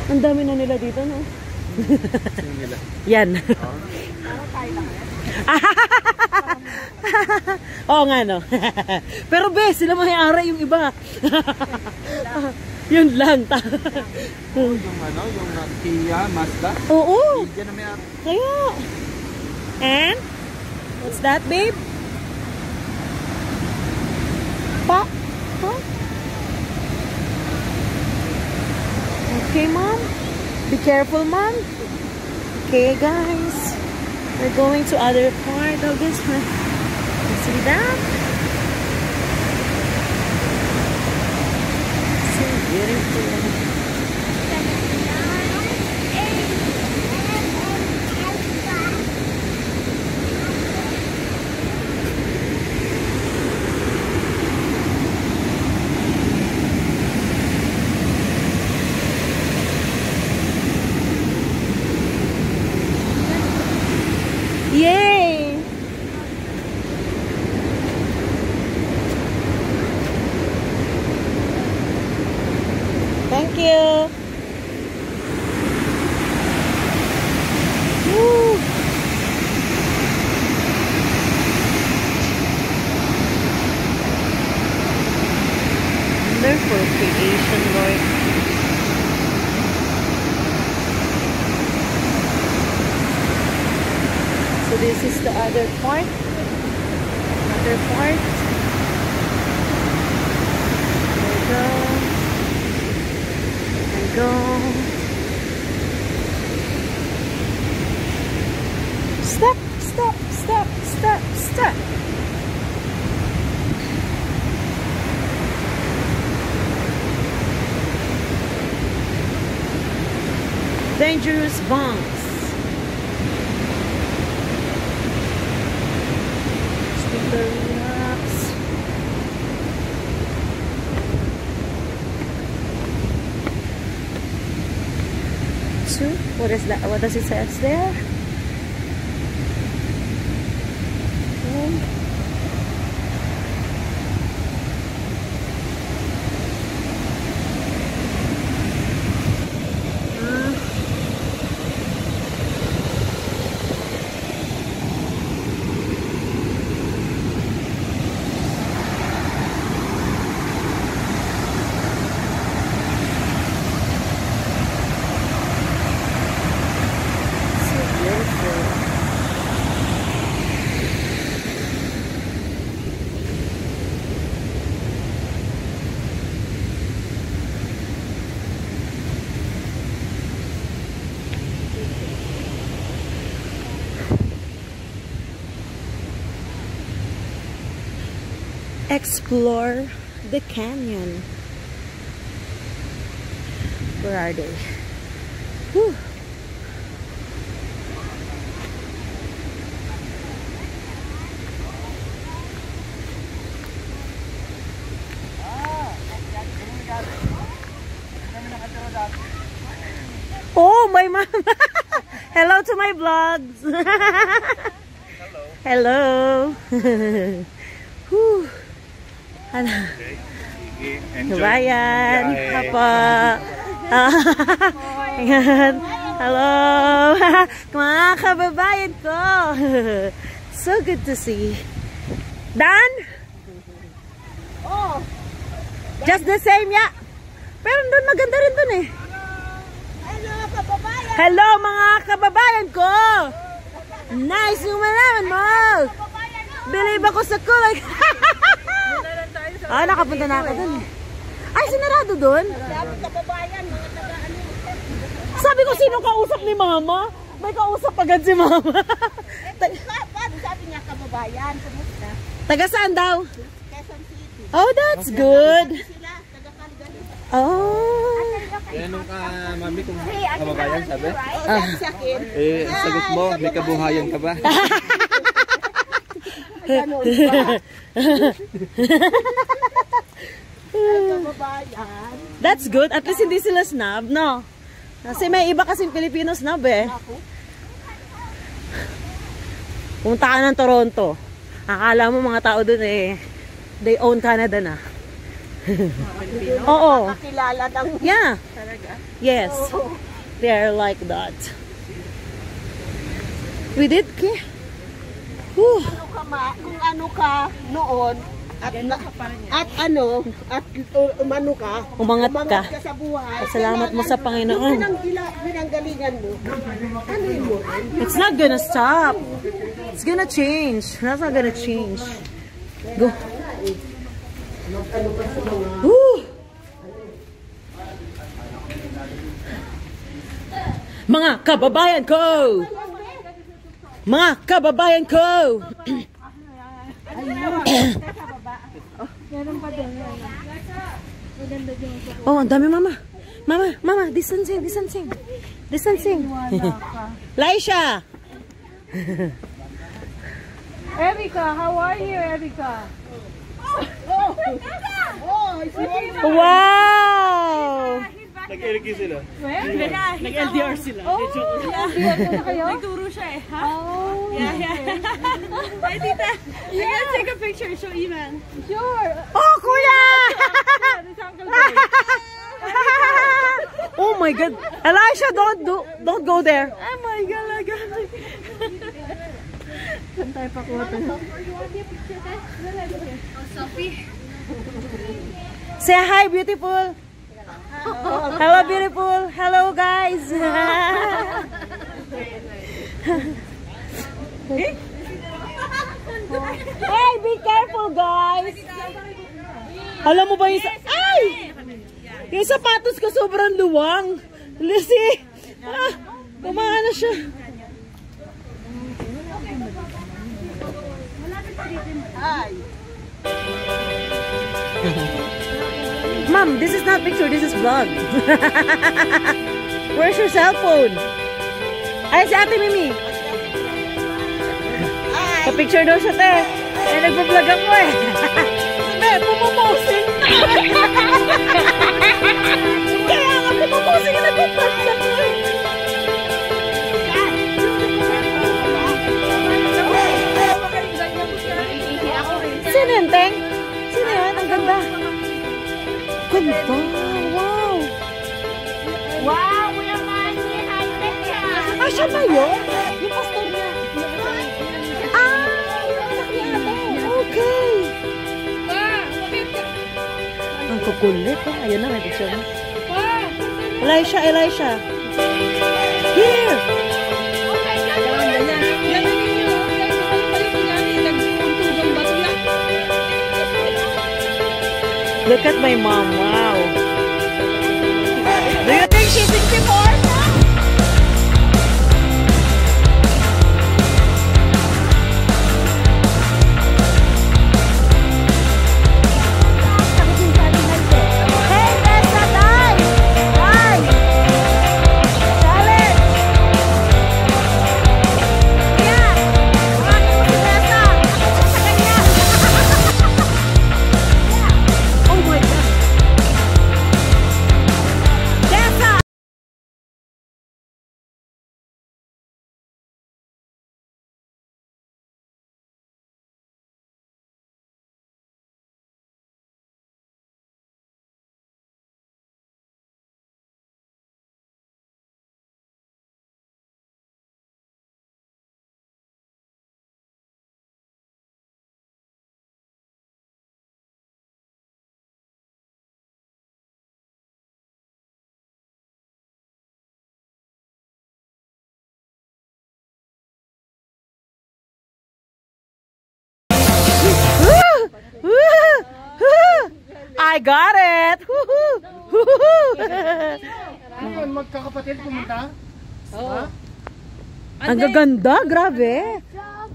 Ang dami na nila dito, no? Yan. Oo nga, no? Pero be, sila may-ari yung iba. Yun lang. Yung ano, yung Kia, Mazda. Oo. Hindi na may-ari. Kaya. And? What's that, babe? Pa? Huh? Okay, Mom. Be careful, Mom. Okay, guys. We're going to other part of this one. You see that? So beautiful. Yay! Thank you. Woo! Wonderful creation, Lord. So this is the other part. Another part. There we go. And go. Step, step, step, step, step. Dangerous bunks. What is that? What does it say there? Explore the canyon. Where are they? Whew. Oh, my mom. Hello to my vlogs. Hello. Whew. Ano? Kabayan. Papa. Ayan. Hello. Mga kababayan ko. So good to see. Dan? Oh. Just the same, yeah. Pero doon maganda rin doon eh. Hello, kababayan. Hello mga kababayan ko. Nice yung malaman mo. Believe ako sa kulay. Ah, nakapunta na ako doon eh. Ay, sinarado doon? Sabi kababayan, mga taga-ano. Sabi ko, sino kausap ni mama? May kausap agad si mama. Paano sabi niya kababayan? Kumusta? Taga saan daw? Quezon City. Oh, that's good. Sila, taga-Calgary. Oh. Kaya nung mami kung kababayan sabi, Sabi sa akin, sagot mo, may kabuhayan ka ba? ganun ba? Kababayan. That's good. At least hindi sila snob, no? Kasi may iba kasing Filipino snob eh. Punta ka ng Toronto. Akala mo mga tao dun eh, they own Canada na. Oo. Kakilala ng Yeah. talaga. Yes. They're like that. We did, okay? Whew. Kung ano ka noon, at umano ka, Umangat ka. sa buhay. Salamat mo sa Panginoon. Yung pinanggalingan mo, ano yun mo? It's not gonna stop. It's gonna change. That's not gonna change. Go. Woo! Mga kababayan ko! Mga kababayan ko! Oh, ang dami mama. Mama, distancing. Laisha! Erica, how are you, Erica? Wow! Nag-LK sila. Nag-LDR sila. Nagturo siya eh. Ha? Oh. Yeah. Ay, tita. You can take a picture. Show Iman. Sure. Oh, kuya! This Uncle Boy. Oh my God. Elisha, don't go there. Oh my God. Saan tayo pakuha to? Say hi, beautiful. Hello, beautiful. Hello, guys. Hey, be careful, guys. Alam mo ba yung ay! Yung sapatos ko sobrang luwang. Lisi. Kumana siya. Mom, this is not picture, this is vlog. Where's your cell phone? Ay, si Ate Mimi. Pa-picture daw siya, te. Eh, nagpa-vlog ako eh. Te, pumaposing. Kaya nga, pumaposing na nagpa-vlog ako eh. Sino yun, Teng? Sino yun? Ang ganda. Ganda. Wow. Wow, Kuya Manny. High-tech siya. Ah, siya ba yun? Yung pastor niya. Ah, yung anak niya ate. Okay. Ang kukulit eh. Ayun na, may picture na. Elisha. Here. Look at my mom. Wow. Do you think she's 64? I got it! Woohoo! Woohoo! Ayun, magkakapatid pumunta? Oo. Ang gaganda, grabe.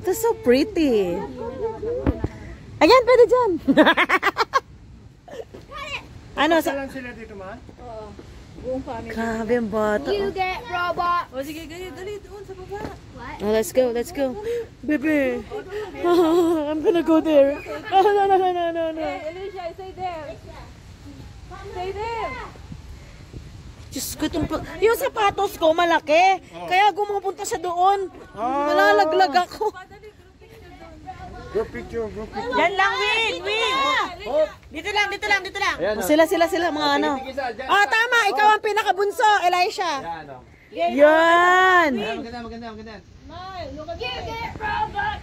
It's so pretty. Ayan, pwede dyan. Ano sa... Saan sila dito, ma? Grabe ang bata. You get robot. O sige, ganyan, dali doon sa baba. Oh, let's go, let's go. Baby. I'm gonna go there. No, no, no, no, no, no. Alicia, stay there. Stay there. Diyos ko, yung sapatos ko malaki. Kaya gumupunta siya doon. Malalaglag ako. Group picture, group picture. Yan lang, Win. Dito lang, dito lang, dito lang. Ayan, Sila, mga ano. Oh, tama. Ikaw ang pinakabunso, Elisha. Yan. Maganda. You get robot.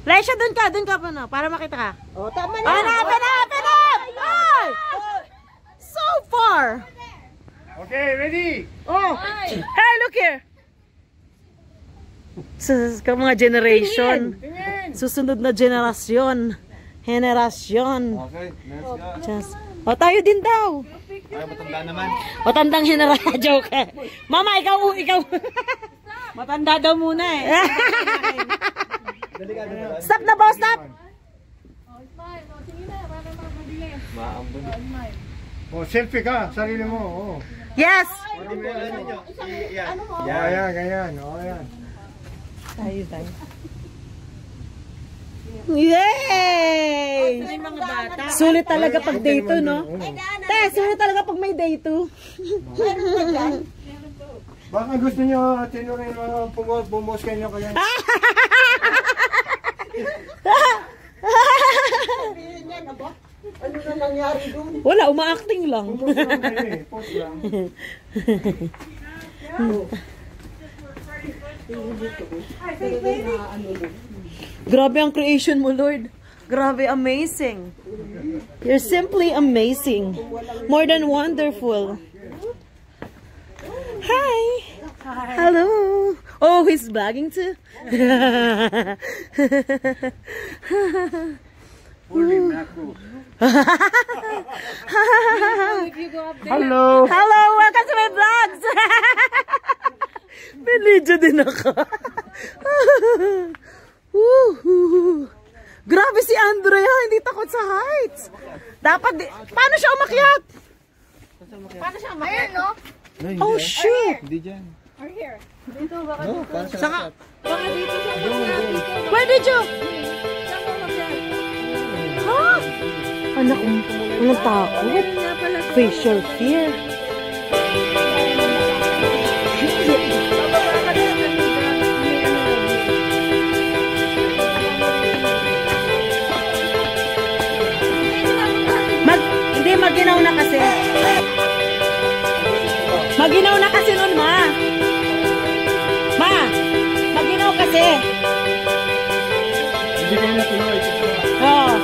Elisha, dun ka pa na, para makita ka. Oh, tama na. Hanap! Ay! So far. Okay, ready? Oh. Hey, look here. Mga generation. Susunod na generasyon. Okay, let's go. Just, o tayo din daw. Ay, matanda naman. O tandang generasyon. Joke. Mama, ikaw. Matanda daw muna eh. Stop na ba? Stop. Maambun. Oh, selfie ka, sarili mo. Oh. Yes. Yan. Ganyan. Oh, yan. Tayo. Yay! Ay, mga bata. Sulit talaga pag day 2, no? Sulit talaga pag may day 2. Baka gusto nyo, tinurin mo, bumos kayo kaya. Ano na nangyari doon? Wala, uma-acting lang. Post lang. Grabe ang creation mo, Lord. Grabe, amazing. You're simply amazing. More than wonderful. Hi. Hello. Oh, he's vlogging too. Holy mackerel. Hello. Hello, welcome to my vlogs. May video din ako. Grabe si Andrea, hindi takot sa heights. Dapat, paano siya umakyat? Ayun, no? Oh, shit. Hindi dyan. Or here. No, para sa Saka, Baka dito siya. where did you? Ha? Anak, anong takot? Facial fear. Hindi, maginaw na kasi. Maginaw na kasi nun, ma. Ma, maginaw kasi. Hindi kayo natuloy. Oo. Oh.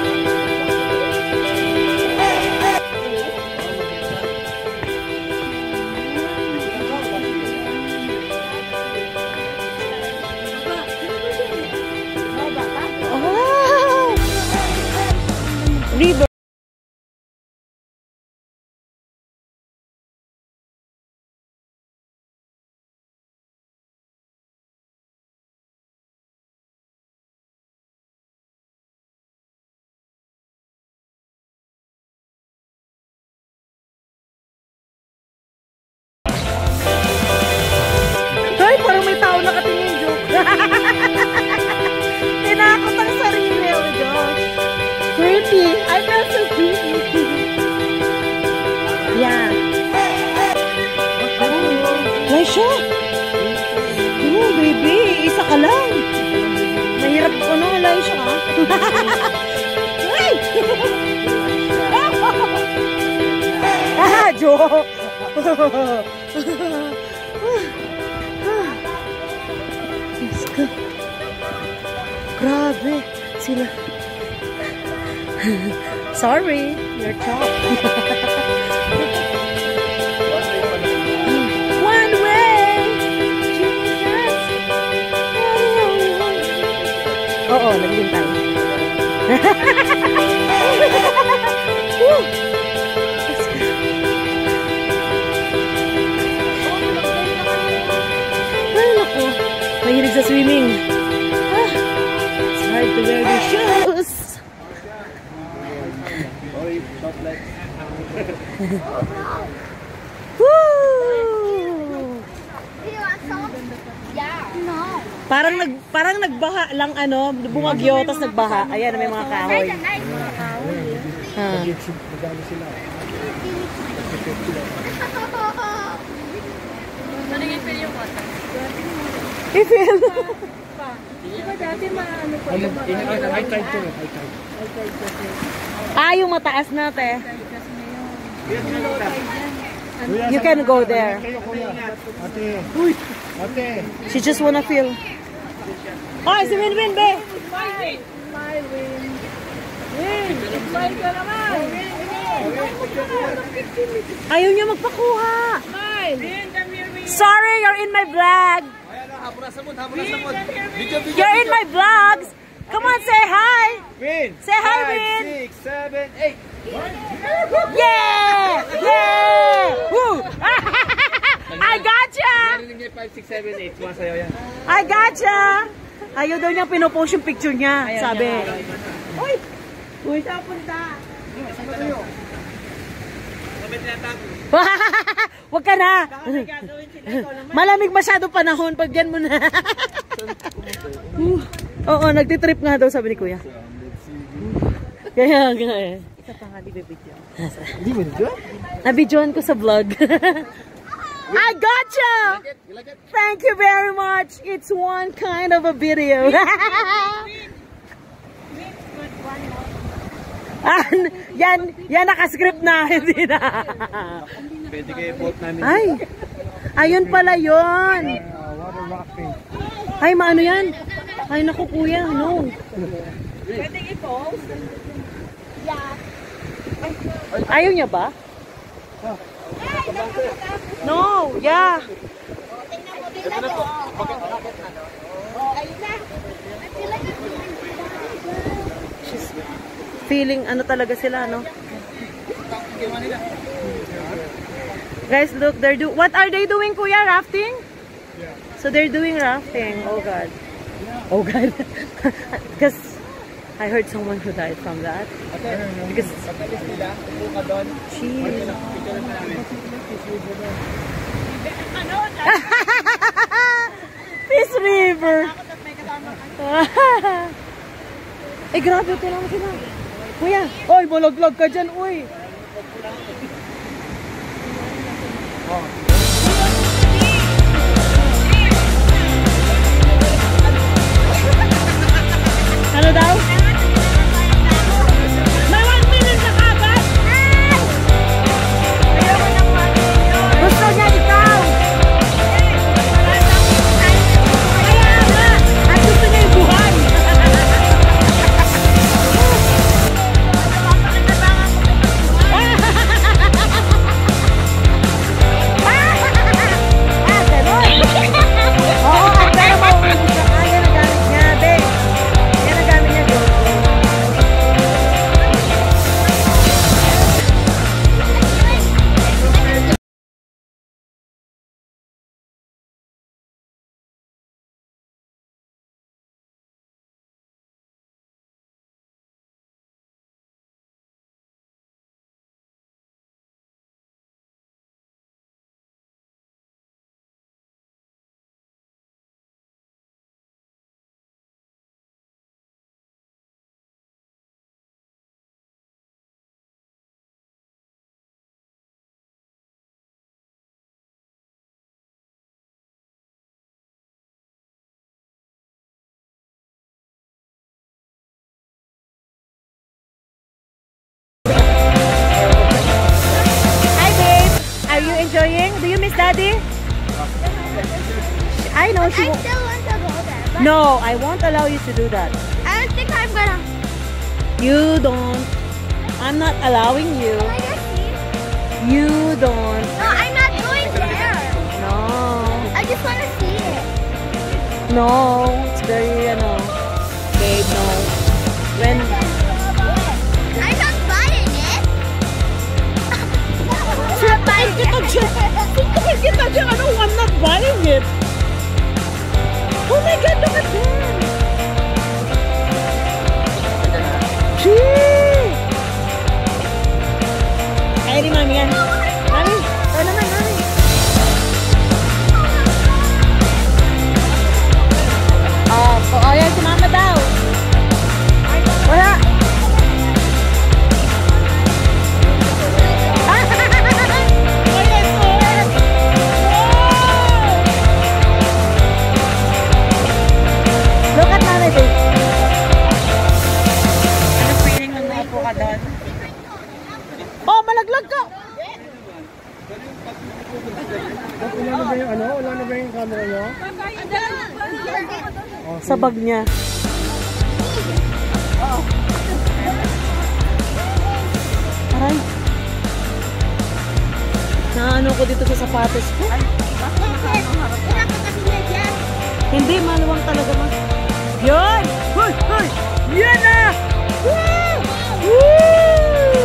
River. Hoy, parang may tao nakatingin, joke. Tinakot ang sarili. Oh, gosh. Creepy. I feel so creepy. Yeah. Laisha. Oh, baby. Isa ka lang. Mahirap ko no, Laisha, ha? Ay! Ah, joke. Let's go. Grabe. Sila. Sorry. You're top. One way. Jesus. Oo, naging tayo. There's a swimming. Ah, it's hard to wear the shoes. Woo! Parang nagbaha lang ano, bumagyo tapos nagbaha. Ayan, may mga kahoy. I-feel. Diba dati maano pa ito? I tried to. Yung mataas na, te. You can go there. Ate. Ate. She just wanna feel. Oh, si Winwin, be. Smile, Win. Win, smile ka naman. Ayaw niya magpakuha. Smile. Win, come here, Win. Sorry, you're in my vlog. You're in my vlogs. Come on, say hi. Win. Say hi, Win. 6, 7, 8. Yeah! Yeah! Woo! I gotcha! 5, 6, 7, 8. Sumasayaw yan. I gotcha! Ayaw daw niyang pinopost yung picture niya. Sabi. Uy! Uy, saan punta? Huwag ka na! Malamig masyado panahon pag yan mo na. Oo, nagtitrip nga daw sabi ni Kuya. Kaya nga eh. Isa pa nga di bibidyo. Hindi mo dito? Nabidyoan ko sa vlog. I gotcha! Thank you very much. It's one kind of a video. Yan nakascript na. Hindi na. Pwede kayo vote namin. Ay, ayun pala yun. Water rafting. Ay, maano yan? Ay, naku kuya, no. Pwede i-post? Ayaw niya ba? No, yeah. She's feeling ano talaga sila, no? Guys, look, what are they doing, Kuya? Rafting? So they're doing rafting. Oh God. Oh God. Because I heard someone who died from that. Because jeez. Peace River. Eh, grabe, kailangan sila. Kuya, oy, malaglag ka dyan, uy. Ano daw? May 1 minute na kabat? Gusto niya ikaw. Kaya nga, at gusto niya yung buhay. Enjoying? Do you miss Daddy? I know she won't. I still want to go there. No, I won't allow you to do that. I don't think I'm gonna. You don't. I'm not allowing you. Can I just see? You don't. No, I'm not going there. No. I just want to see it. No. It's very, babe, no. When... I'm not buying it. I'm not buying it. Oh my God! ba yung ano? Wala na ba yung camera nyo? Sa bag niya. Aray. Naano ko dito sa sapatos ko. Hindi, maluwang talaga ma. Yan! Hoy! Hoy! Yan na! Woo! Woo!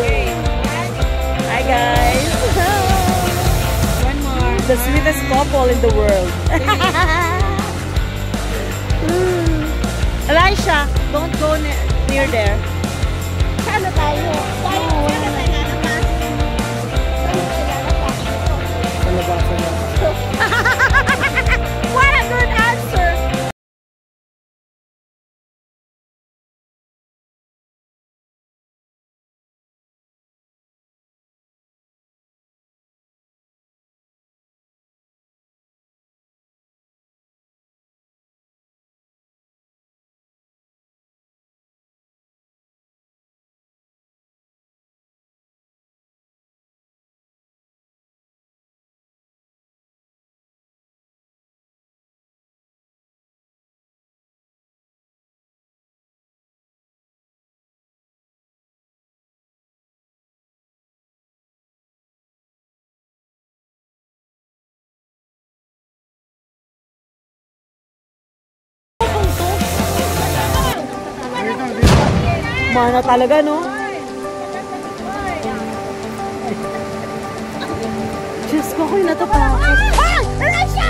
Hi guys! One more. The sweetest couple in the world. Elisha, don't go near there. Ano tayo? Tayo na tayo lalabas. Sa labasan na. What a good answer! Mana talaga, no? Diyos ko, ako'y natatakot. Ah! Elisha!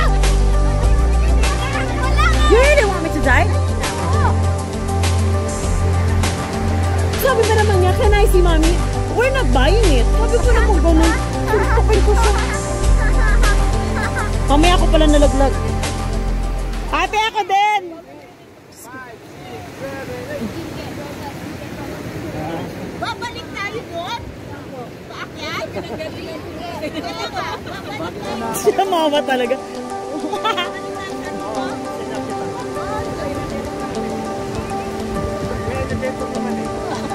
You really want me to die? Sabi na naman niya, can I see mommy? We're not buying it. Sabi ko na kung gano'n. Surpukin ko siya. Mamaya ako pala nalaglag. Ate, ako din! Babalik tayo doon? Paakyat? Siya mama talaga.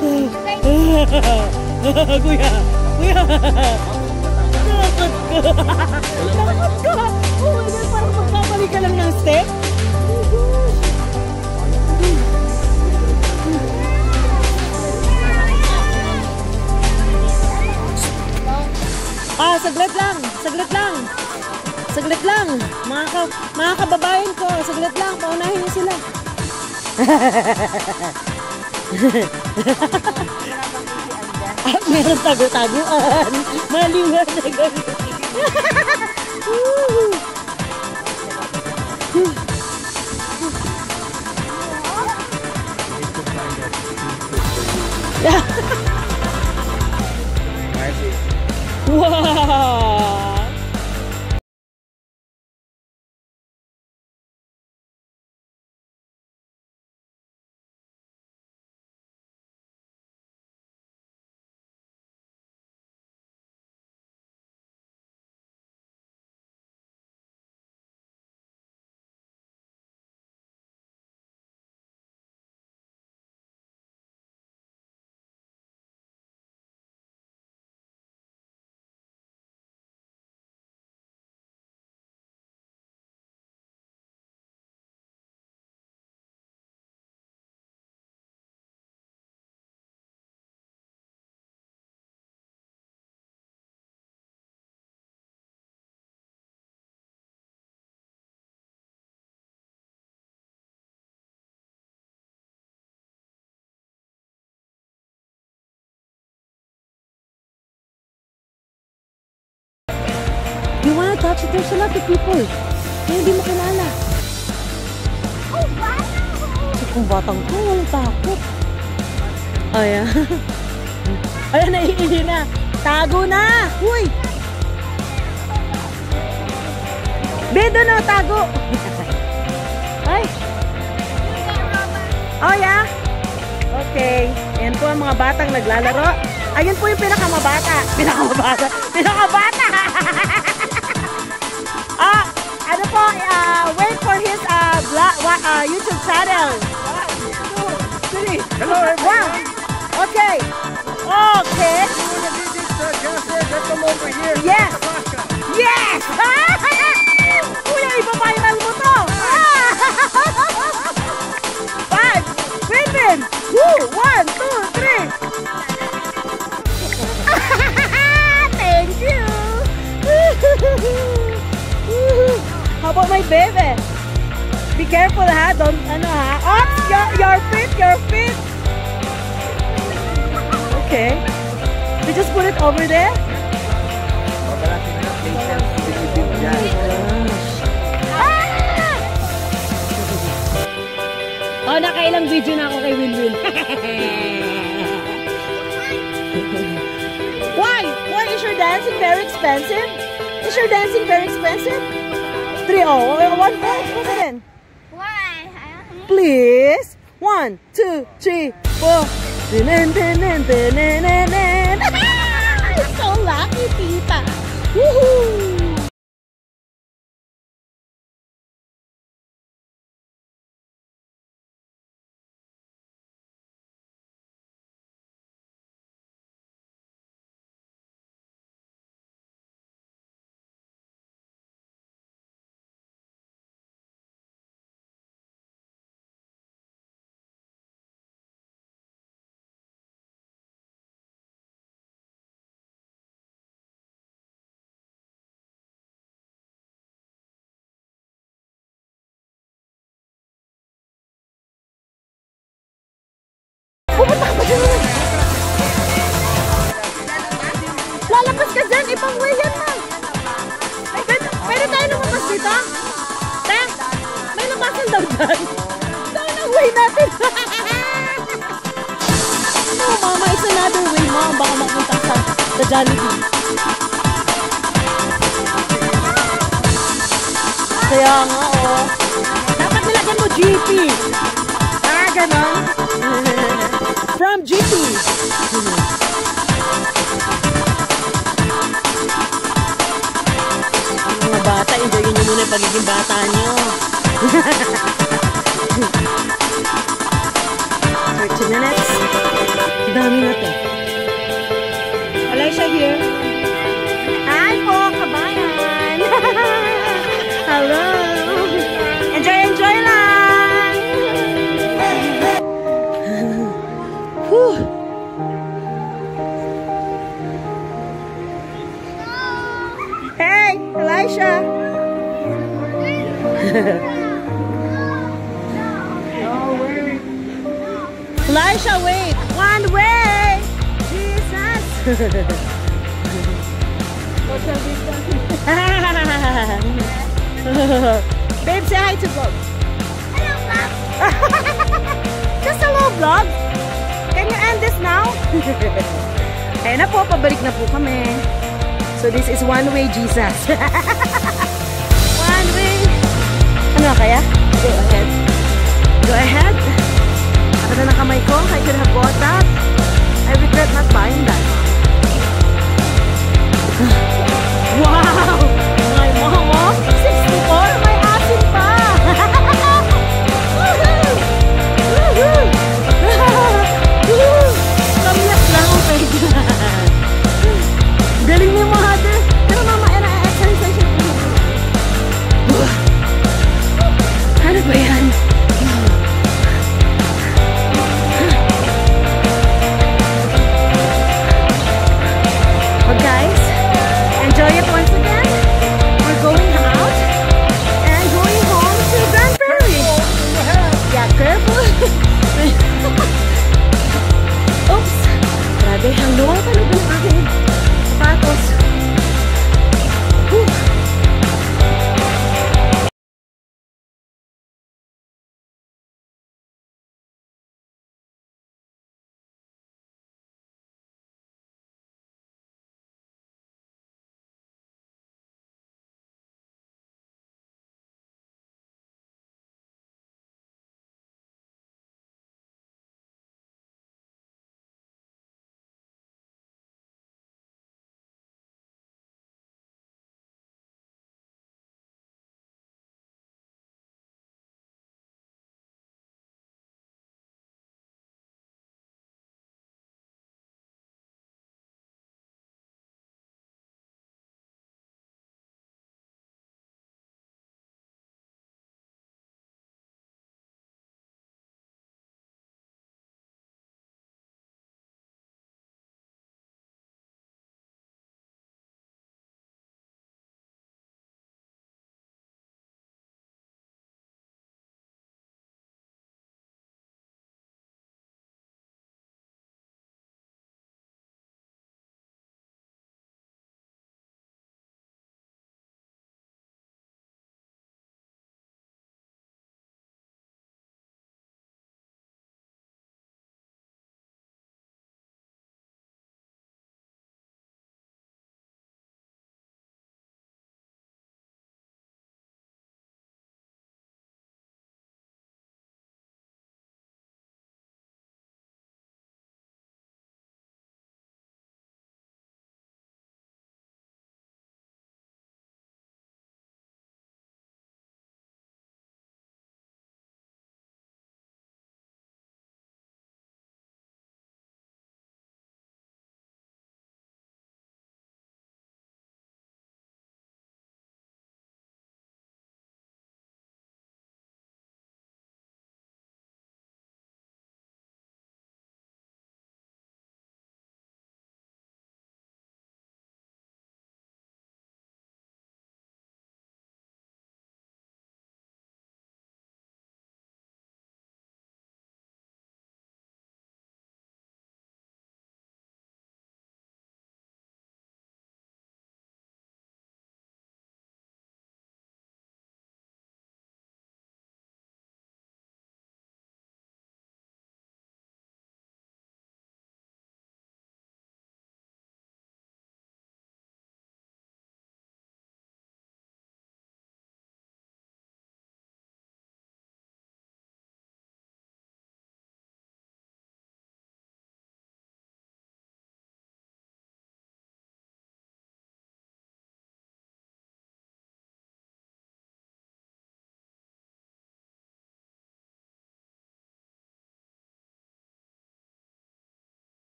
Kuya! Kuya! Takot ko! Takot ko! Oh my God, parang magkabalik ka lang ng step. Saglit lang! Saglit lang! Saglit lang! Mga kababayan ko, saglit lang, paunahin niyo sila. Meron tago-taguan. Maliwan na gano'n. Wow! You wanna touch it? There's a lot of people. Kaya hindi mo kilala. Oh, wow! Kung batang ko, walang takot. Ayan. Ayan, naiili na. Tago na! Uy! Bedo na, tago! Ay! Oh, yeah? Okay. Ayan po ang mga batang naglalaro. Ayun po yung pinakamabata. Pinakamabata! Pinakamabata! Ano po, wait for his YouTube channel. Hello, everyone. Wow. Okay. Okay. You want to visit Joseph? Let's come over here. Yes. Nebraska. Yes. How about my baby? Be careful ha. Don't, ano ha. Oops! Your feet! Your feet! Okay. We just put it over there. Oh, nakailang video na ako kay Wilwil. Why? Why is your dancing very expensive? Is your dancing very expensive? 3, oh, 1, 4, what's it in? Why? Please. 1, 2, 3, 4. So lucky, tita. Woohoo! Pupunta ka pa dyan. Lalapas ka dyan. Ibang way yan, man. Pwede tayo lumabas dito? Te, may labasan daw dyan. Down ang way natin. No, mama, it's another way, mom. Baka mapunta sa Jollibee. Kaya nga, oh. Dapat nilagyan mo GP. Ah, ganon. From GP. Mga bata, enjoyin nyo muna yung pagiging bata nyo. 30 minutes. Dami na to. Alicia here. Hi po, kabayan. Hello. Enjoy, enjoy lang. Whew. Hey, Elisha. Elisha, wait. One way. Jesus. Babe, say hi to vlog. Hello, Mom. Just a little vlog. Can you end this now? Ayan na po, pabalik na po kami. So this is one way, Jesus. One way. Ano kaya? Go ahead. Go ahead. Ako na ng kamay ko. I could have bought that. I regret not buying that. Wow! My mom, oh, 64. May asin pa. Woohoo! Woohoo! Kamyas lang ang pwede. Galing mo yung mother. Pero mama, exercise yun. Ano ba yan?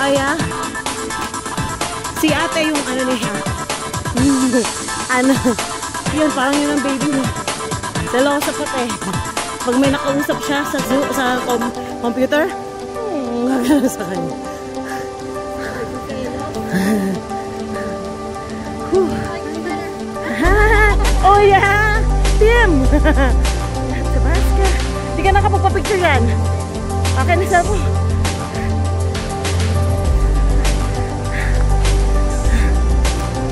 Ay, si ate yung ano niya. Ano, yun, parang yun ang baby niya. Dalawa sa puti. Pag may nakausap siya sa computer, gagano sa kanya. Oh yeah! Tim! Tabasca! Hindi ka nakapagpapicture yan. Akin na sa po.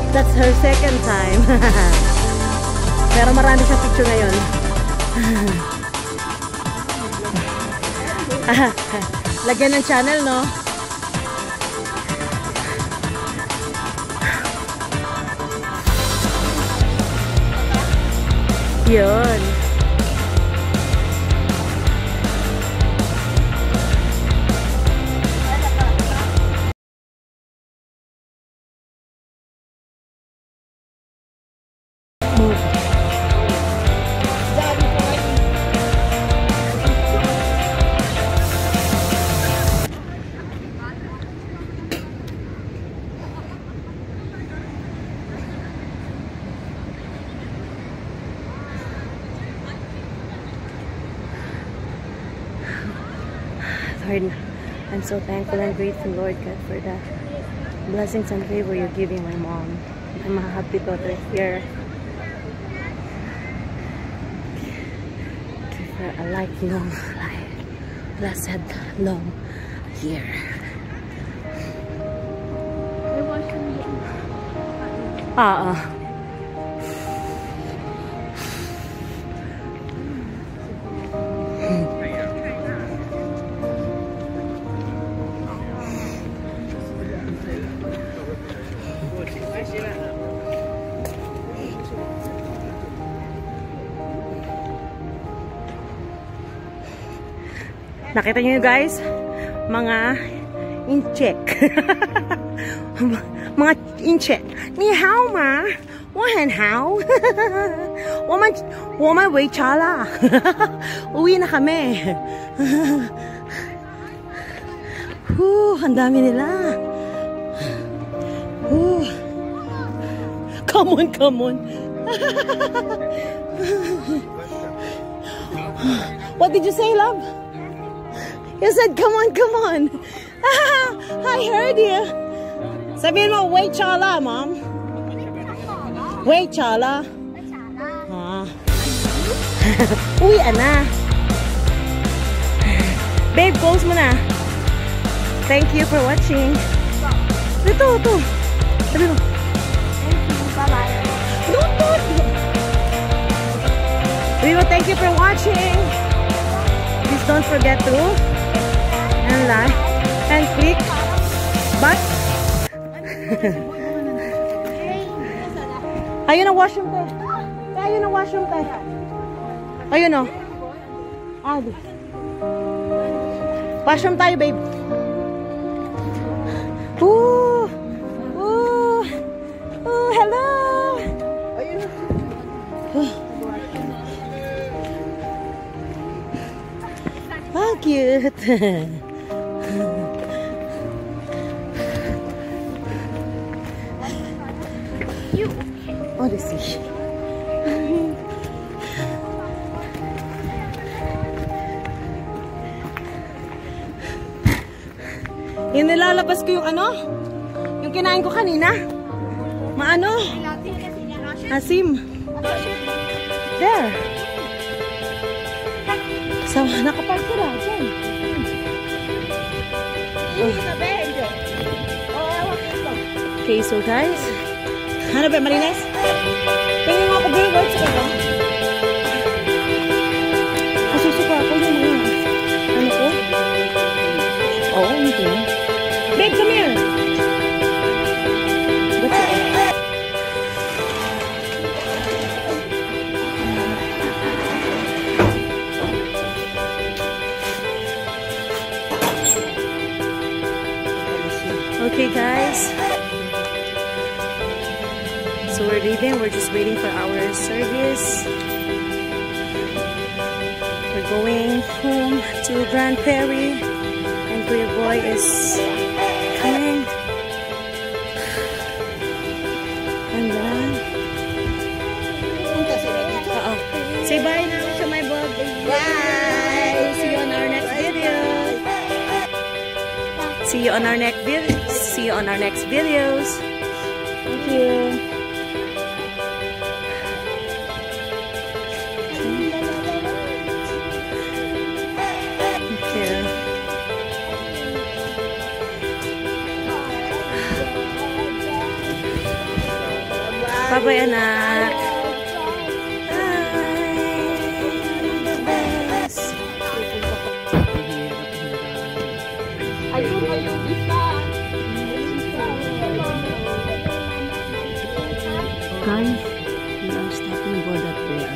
That's her second time. Pero marami siyang picture ngayon. Lagyan ng channel, no? Yun. Lord, I'm so thankful and grateful, Lord God, for the blessings and favor you're giving my mom. I'm a happy daughter here. Give her a lifelong life, blessed long year. Nakita niyo guys, mga incheck. Mga incheck. Ni hao ma. Wahan hao. Woman wait chala. Uwi na kami. Ang dami nila. Come on, come on. What did you say, love? You said, come on, come on. I heard you. Sabihin mo, wait chala, mom. Wait chala. Uwi na. Babe, close mo na. Thank you for watching. Ito. Sabi mo. Bye-bye. We will thank you for watching. Please don't forget to and like and click but ayun ang washroom tayo. Ayun ang washroom tayo. Ayun o. Washroom tayo, babe. Hello. How cute. What is he? Yung nilalabas ko yung ano? Yung kinain ko kanina? Maano? Asim. There. So, nakapark ko na. Diyan. Okay, so guys. Ano ba, Marines? Tingin mo ako billboard sa kanya. Asusuka ako yung mga. Ano ko? Oo, hindi. Babe, come here. Okay guys, so we're leaving. We're just waiting for our service. We're going home to Grand Prairie and Kuya Boy is coming. And then, say bye now to my vlog. Bye! See you on our next video. See you on our next video. See you on our next videos. Thank you. Bye-bye, anak. Guys, we are stopping for that prayer.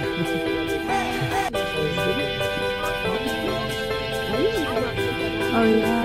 Oh yeah.